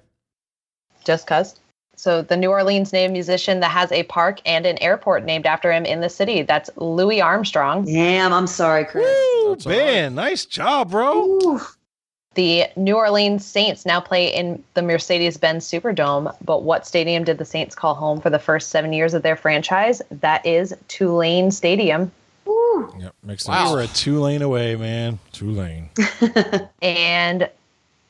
Just cuz. So the New Orleans native musician that has a park and an airport named after him in the city. That's Louis Armstrong. Damn, I'm sorry, Chris. Woo, That's all Ben, nice job, bro. Ooh. The New Orleans Saints now play in the Mercedes-Benz Superdome, but what stadium did the Saints call home for the first 7 years of their franchise? That is Tulane Stadium. Ooh. Yep, makes sense. We were a 2 lane away, man. Tulane. And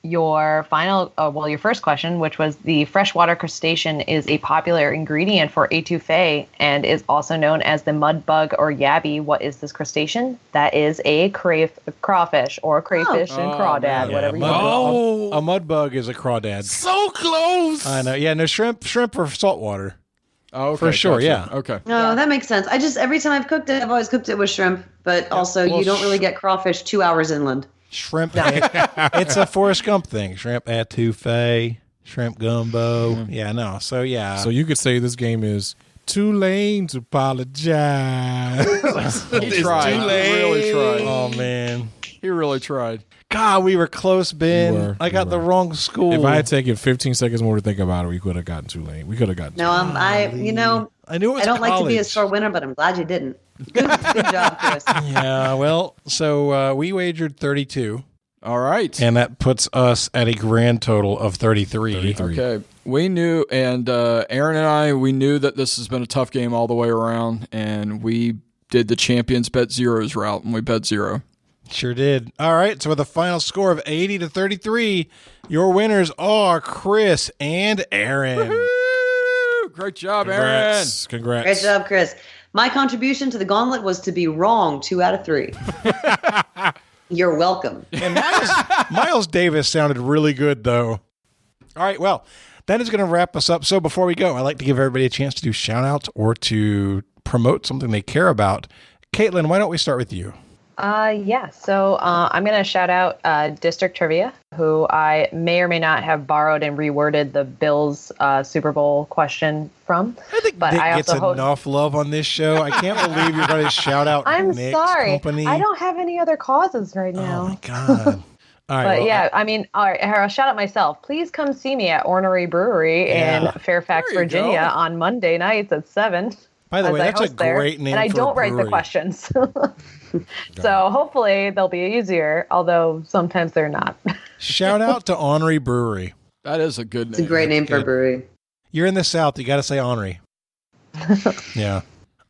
your your first question, which was the freshwater crustacean is a popular ingredient for étouffée and is also known as the mud bug or yabby. What is this crustacean? That is a crawfish or crayfish and crawdad, whatever you want. A mud bug is a crawdad. So close. I know. Yeah, no, shrimp or saltwater. Oh, okay, For sure, gotcha. yeah. Okay. No, that makes sense. Every time I've cooked it, I've always cooked it with shrimp, but also you don't really get crawfish 2 hours inland. Shrimp. It's a Forrest Gump thing. Shrimp etouffee, shrimp gumbo. Yeah, no. So, yeah. So you could say this game is too late to apologize. He tried. He really tried. Oh, man. He really tried. God, we were close, Ben. You were. I got the wrong school. If I had taken 15 seconds more to think about it, we could have gotten too late. We could have gotten. No, I knew it was I don't like to be a sore winner, but I'm glad you didn't. Good job, Chris. Yeah, well, so we wagered 32. All right. And that puts us at a grand total of 33. Okay. We knew, and Erin and I, we knew that this has been a tough game all the way around, and we did the champions bet zeros route, and we bet 0. Sure did. All right, so with a final score of 80 to 33, your winners are Chris and Erin. Woo-hoo! Great job, Congrats. Erin. Congrats. Great job, Chris. My contribution to the gauntlet was to be wrong 2 out of 3. You're welcome. And Miles Davis sounded really good, though. All right, well, that is going to wrap us up. So before we go, I'd like to give everybody a chance to do shout-outs or to promote something they care about. Caitlin, why don't we start with you? So I'm going to shout out District Trivia, who I may or may not have borrowed and reworded the Bills Super Bowl question from. I think Nick gets enough love on this show. I can't believe you're going to shout out Nick's company. I don't have any other causes right now. Oh, my God. All right, all right, I'll shout out myself. Please come see me at Ornery Brewery in Fairfax, Virginia on Monday nights at 7. By the way, that's a great name. And I don't write the questions. So hopefully they'll be easier, although sometimes they're not. Shout out to Ornery Brewery. That is a good name. It's a great name for a brewery. You're in the South. You got to say Ornery. Yeah.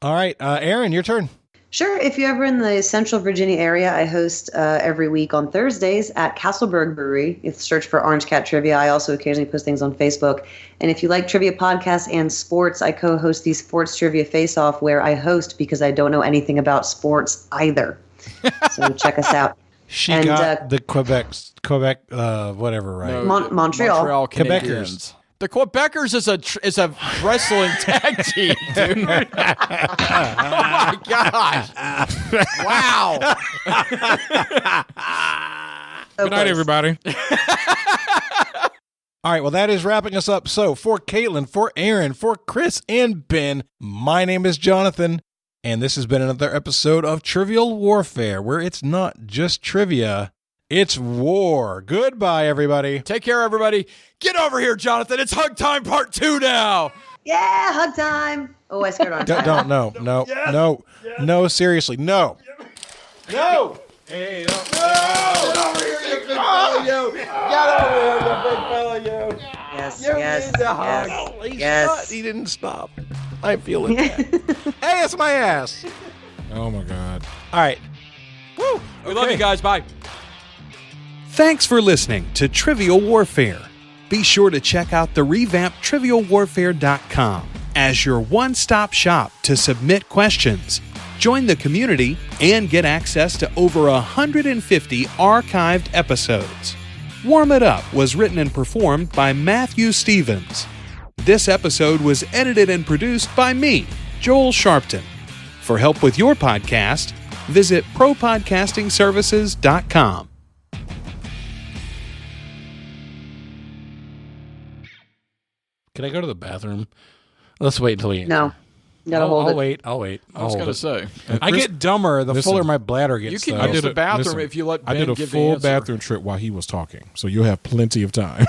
All right. Erin, your turn. Sure. If you're ever in the Central Virginia area, I host every week on Thursdays at Castleberg Brewery. If you search for Orange Cat Trivia, I also occasionally post things on Facebook. And if you like trivia podcasts and sports, I co-host the Sports Trivia Face-Off, where I host because I don't know anything about sports either. So check us out. She got the Quebec, whatever, right? No, Montreal Quebecers. The Quebecers is a wrestling tag team, dude. Oh my gosh! Wow. Good night, everybody. All right, well, that is wrapping us up. So for Caitlin, for Erin, for Chris, and Ben, my name is Jonathan, and this has been another episode of Trivial Warfare, where it's not just trivia, it's war. Goodbye, everybody. Take care, everybody. Get over here, Jonathan. It's Hug Time Part 2 now. Yeah, hug time. Oh, I scared on time. No, seriously, no. No. Hey, no. Get over here, you big fella, you. Get over here, you big fella, you. Yes, You need the hug. Yes. He didn't stop. I'm feeling bad. Hey, it's my ass. Oh, my God. All right. Woo. We love you guys. Bye. Thanks for listening to Trivial Warfare. Be sure to check out the revamped TrivialWarfare.com as your one-stop shop to submit questions, join the community, and get access to over 150 archived episodes. Warm It Up was written and performed by Matthew Stevens. This episode was edited and produced by me, Joel Sharpton. For help with your podcast, visit ProPodcastingServices.com. Can I go to the bathroom? Let's wait until we answer. No. Gotta hold it. I'll wait. I was going to say. I get dumber the Listen, fuller my bladder gets. You can though. use the bathroom if you let Ben I did a give the full answer. bathroom trip while he was talking, so you'll have plenty of time.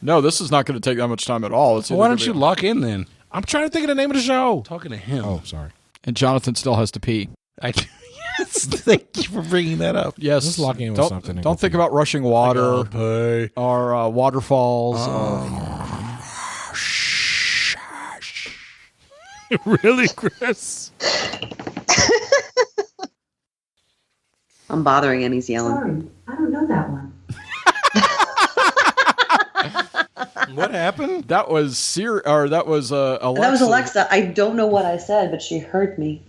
No, this is not going to take that much time at all. It's Well, why don't you lock in then? I'm trying to think of the name of the show. Talking to him. Oh, sorry. And Jonathan still has to pee. Yes. Thank you for bringing that up. Yes. Just lock in with don't, something and Don't go think from about rushing water Pay. or waterfalls. Really, Chris? I'm bothering him. He's yelling. Sorry, I don't know that one. What happened? That was Alexa. That was Alexa. I don't know what I said, but she heard me.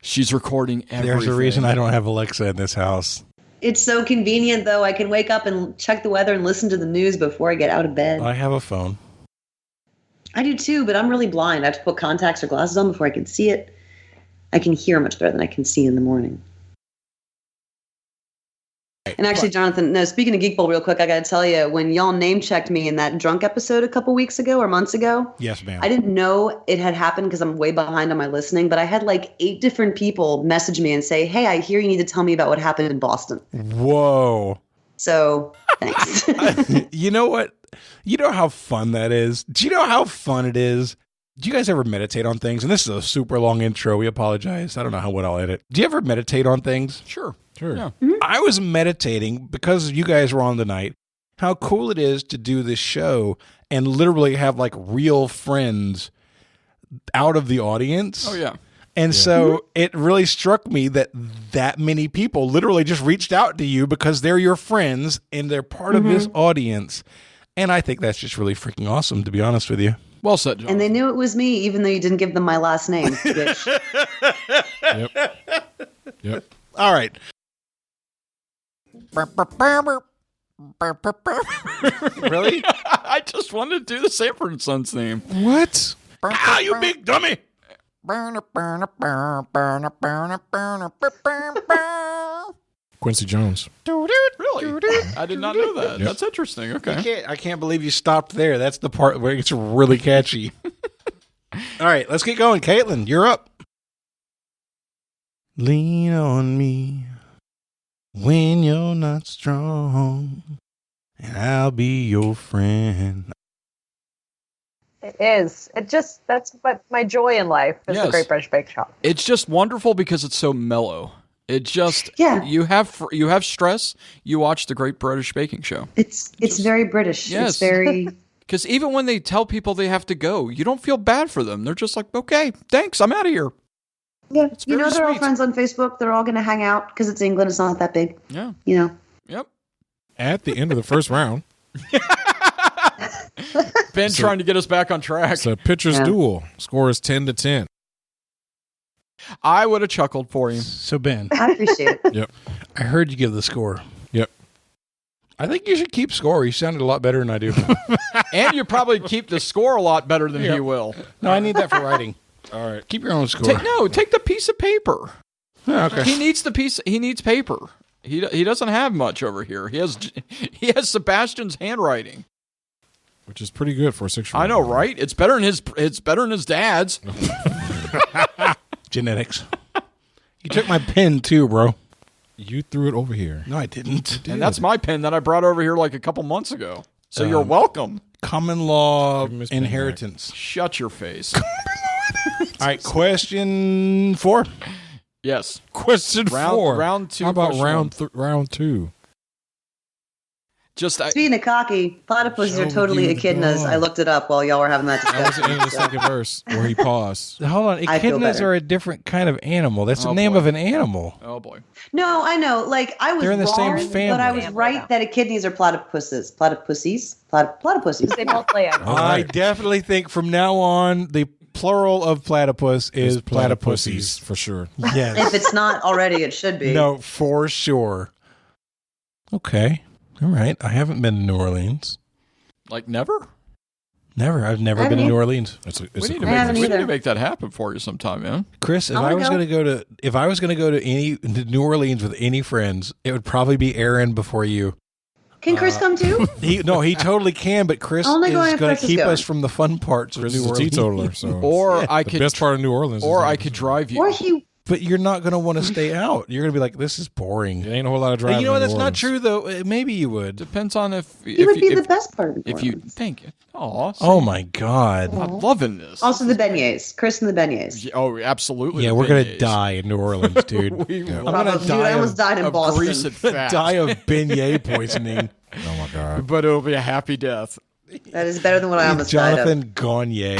She's recording everything. There's a reason I don't have Alexa in this house. It's so convenient, though. I can wake up and check the weather and listen to the news before I get out of bed. I have a phone. I do too, but I'm really blind. I have to put contacts or glasses on before I can see it. I can hear much better than I can see in the morning. And actually, Jonathan, no, speaking of Geek Bowl real quick, I got to tell you, when y'all name-checked me in that drunk episode a couple weeks ago or months ago. Yes, ma'am. I didn't know it had happened because I'm way behind on my listening, but I had like 8 different people message me and say, hey, I hear you need to tell me about what happened in Boston. Whoa. So, thanks. You know what? You know how fun that is? Do you know how fun it is? Do you guys ever meditate on things? And this is a super long intro. We apologize. I don't know what I'll edit. Do you ever meditate on things? Sure. Yeah. I was meditating because you guys were on tonight. How cool it is to do this show and literally have like real friends out of the audience. Oh, yeah. And so it really struck me that many people literally just reached out to you because they're your friends and they're part of this audience. And I think that's just really freaking awesome, to be honest with you. Well said, John. And they knew it was me, even though you didn't give them my last name. Bitch. Yep. All right. Really? I just wanted to do the Sanford and Sons theme. What? Ah, you big dummy. Quincy Jones. Really? I did not know that. That's interesting. Okay. I can't believe you stopped there. That's the part where it's really catchy. All right, let's get going. Caitlin, you're up. Lean on me when you're not strong, and I'll be your friend. It is. That's what my joy in life is. Yes. The Great British Bake Shop. It's just wonderful because it's so mellow. It just you have stress. You watch the Great British Baking Show. It's very British. Yes. It's very. Because even when they tell people they have to go, you don't feel bad for them. They're just like, okay, thanks, I'm out of here. Yeah, you know they're all sweet. friends on Facebook. They're all going to hang out because it's England. It's not that big. Yeah. You know. Yep. At the end of the first round, Ben trying to get us back on track. it's a pitcher's duel. Score is 10-10. I would have chuckled for you. So, Ben, I appreciate it. Yep. I heard you give the score. Yep. I think you should keep score. You sounded a lot better than I do. And you probably keep the score a lot better than he will. No, I need that for writing. All right. Keep your own score. Take the piece of paper. Okay. He needs paper. He doesn't have much over here. He has Sebastian's handwriting. Which is pretty good for a 6-year-old. I know, right? It's better than his dad's. Genetics. You took my pen too, bro. You threw it over here. No, I didn't. And that's my pen that I brought over here like a couple months ago. So you're welcome. Common law Give him his pen inheritance. Shut your face. All right, question 4. Yes. Question 4. Round 2. How about question round 2? Speaking of cocky, platypuses are Show totally you the echidnas. dog. I looked it up while y'all were having that That was discussion. the end of the second verse where he paused. Hold on. I feel Echidnas better. are a different kind of animal. That's the Oh, name boy. of an animal. Oh boy. No, I know. Like I was They're in the same wrong, family. but I was right that echidnas are platypuses. Platypuses. They both lay eggs. All I right. definitely think from now on the plural of platypus is It's platypuses. for sure. Yes. If it's not already, it should be. No, for sure. Okay. All right. I haven't been to New Orleans. Like never? Never. I've never been to Haven't New Orleans. It's We a need, to great haven't make, we verse. need either. to make that happen for you sometime, man. Chris, if I I wanna was go. going to go to New Orleans with any friends, it would probably be Erin before you. Can Chris come too? He totally can, but Chris Only going is if going Chris to is keep going. us from the fun parts of Chris New is a Orleans. teetotaler, so Or I the could best part of New Orleans is I could drive you. Or he But you're not going to want to stay out. You're going to be like, this is boring. It ain't a whole lot of driving. You know what? in That's New not Orleans. true, though. Maybe you would. Depends on if he would be if, the best part of if you Orleans. thank you. Oh, Oh, my God. I'm loving this. Also the beignets. Chris and the beignets. Oh, absolutely. Yeah, the we're going to beignets. die in New Orleans, dude. We I'm will. going to Dude, I die almost died in of Boston. grease and fat. die of beignet poisoning. Oh my God. But it'll be a happy death. That is better than what I almost died of. Jonathan Gagne.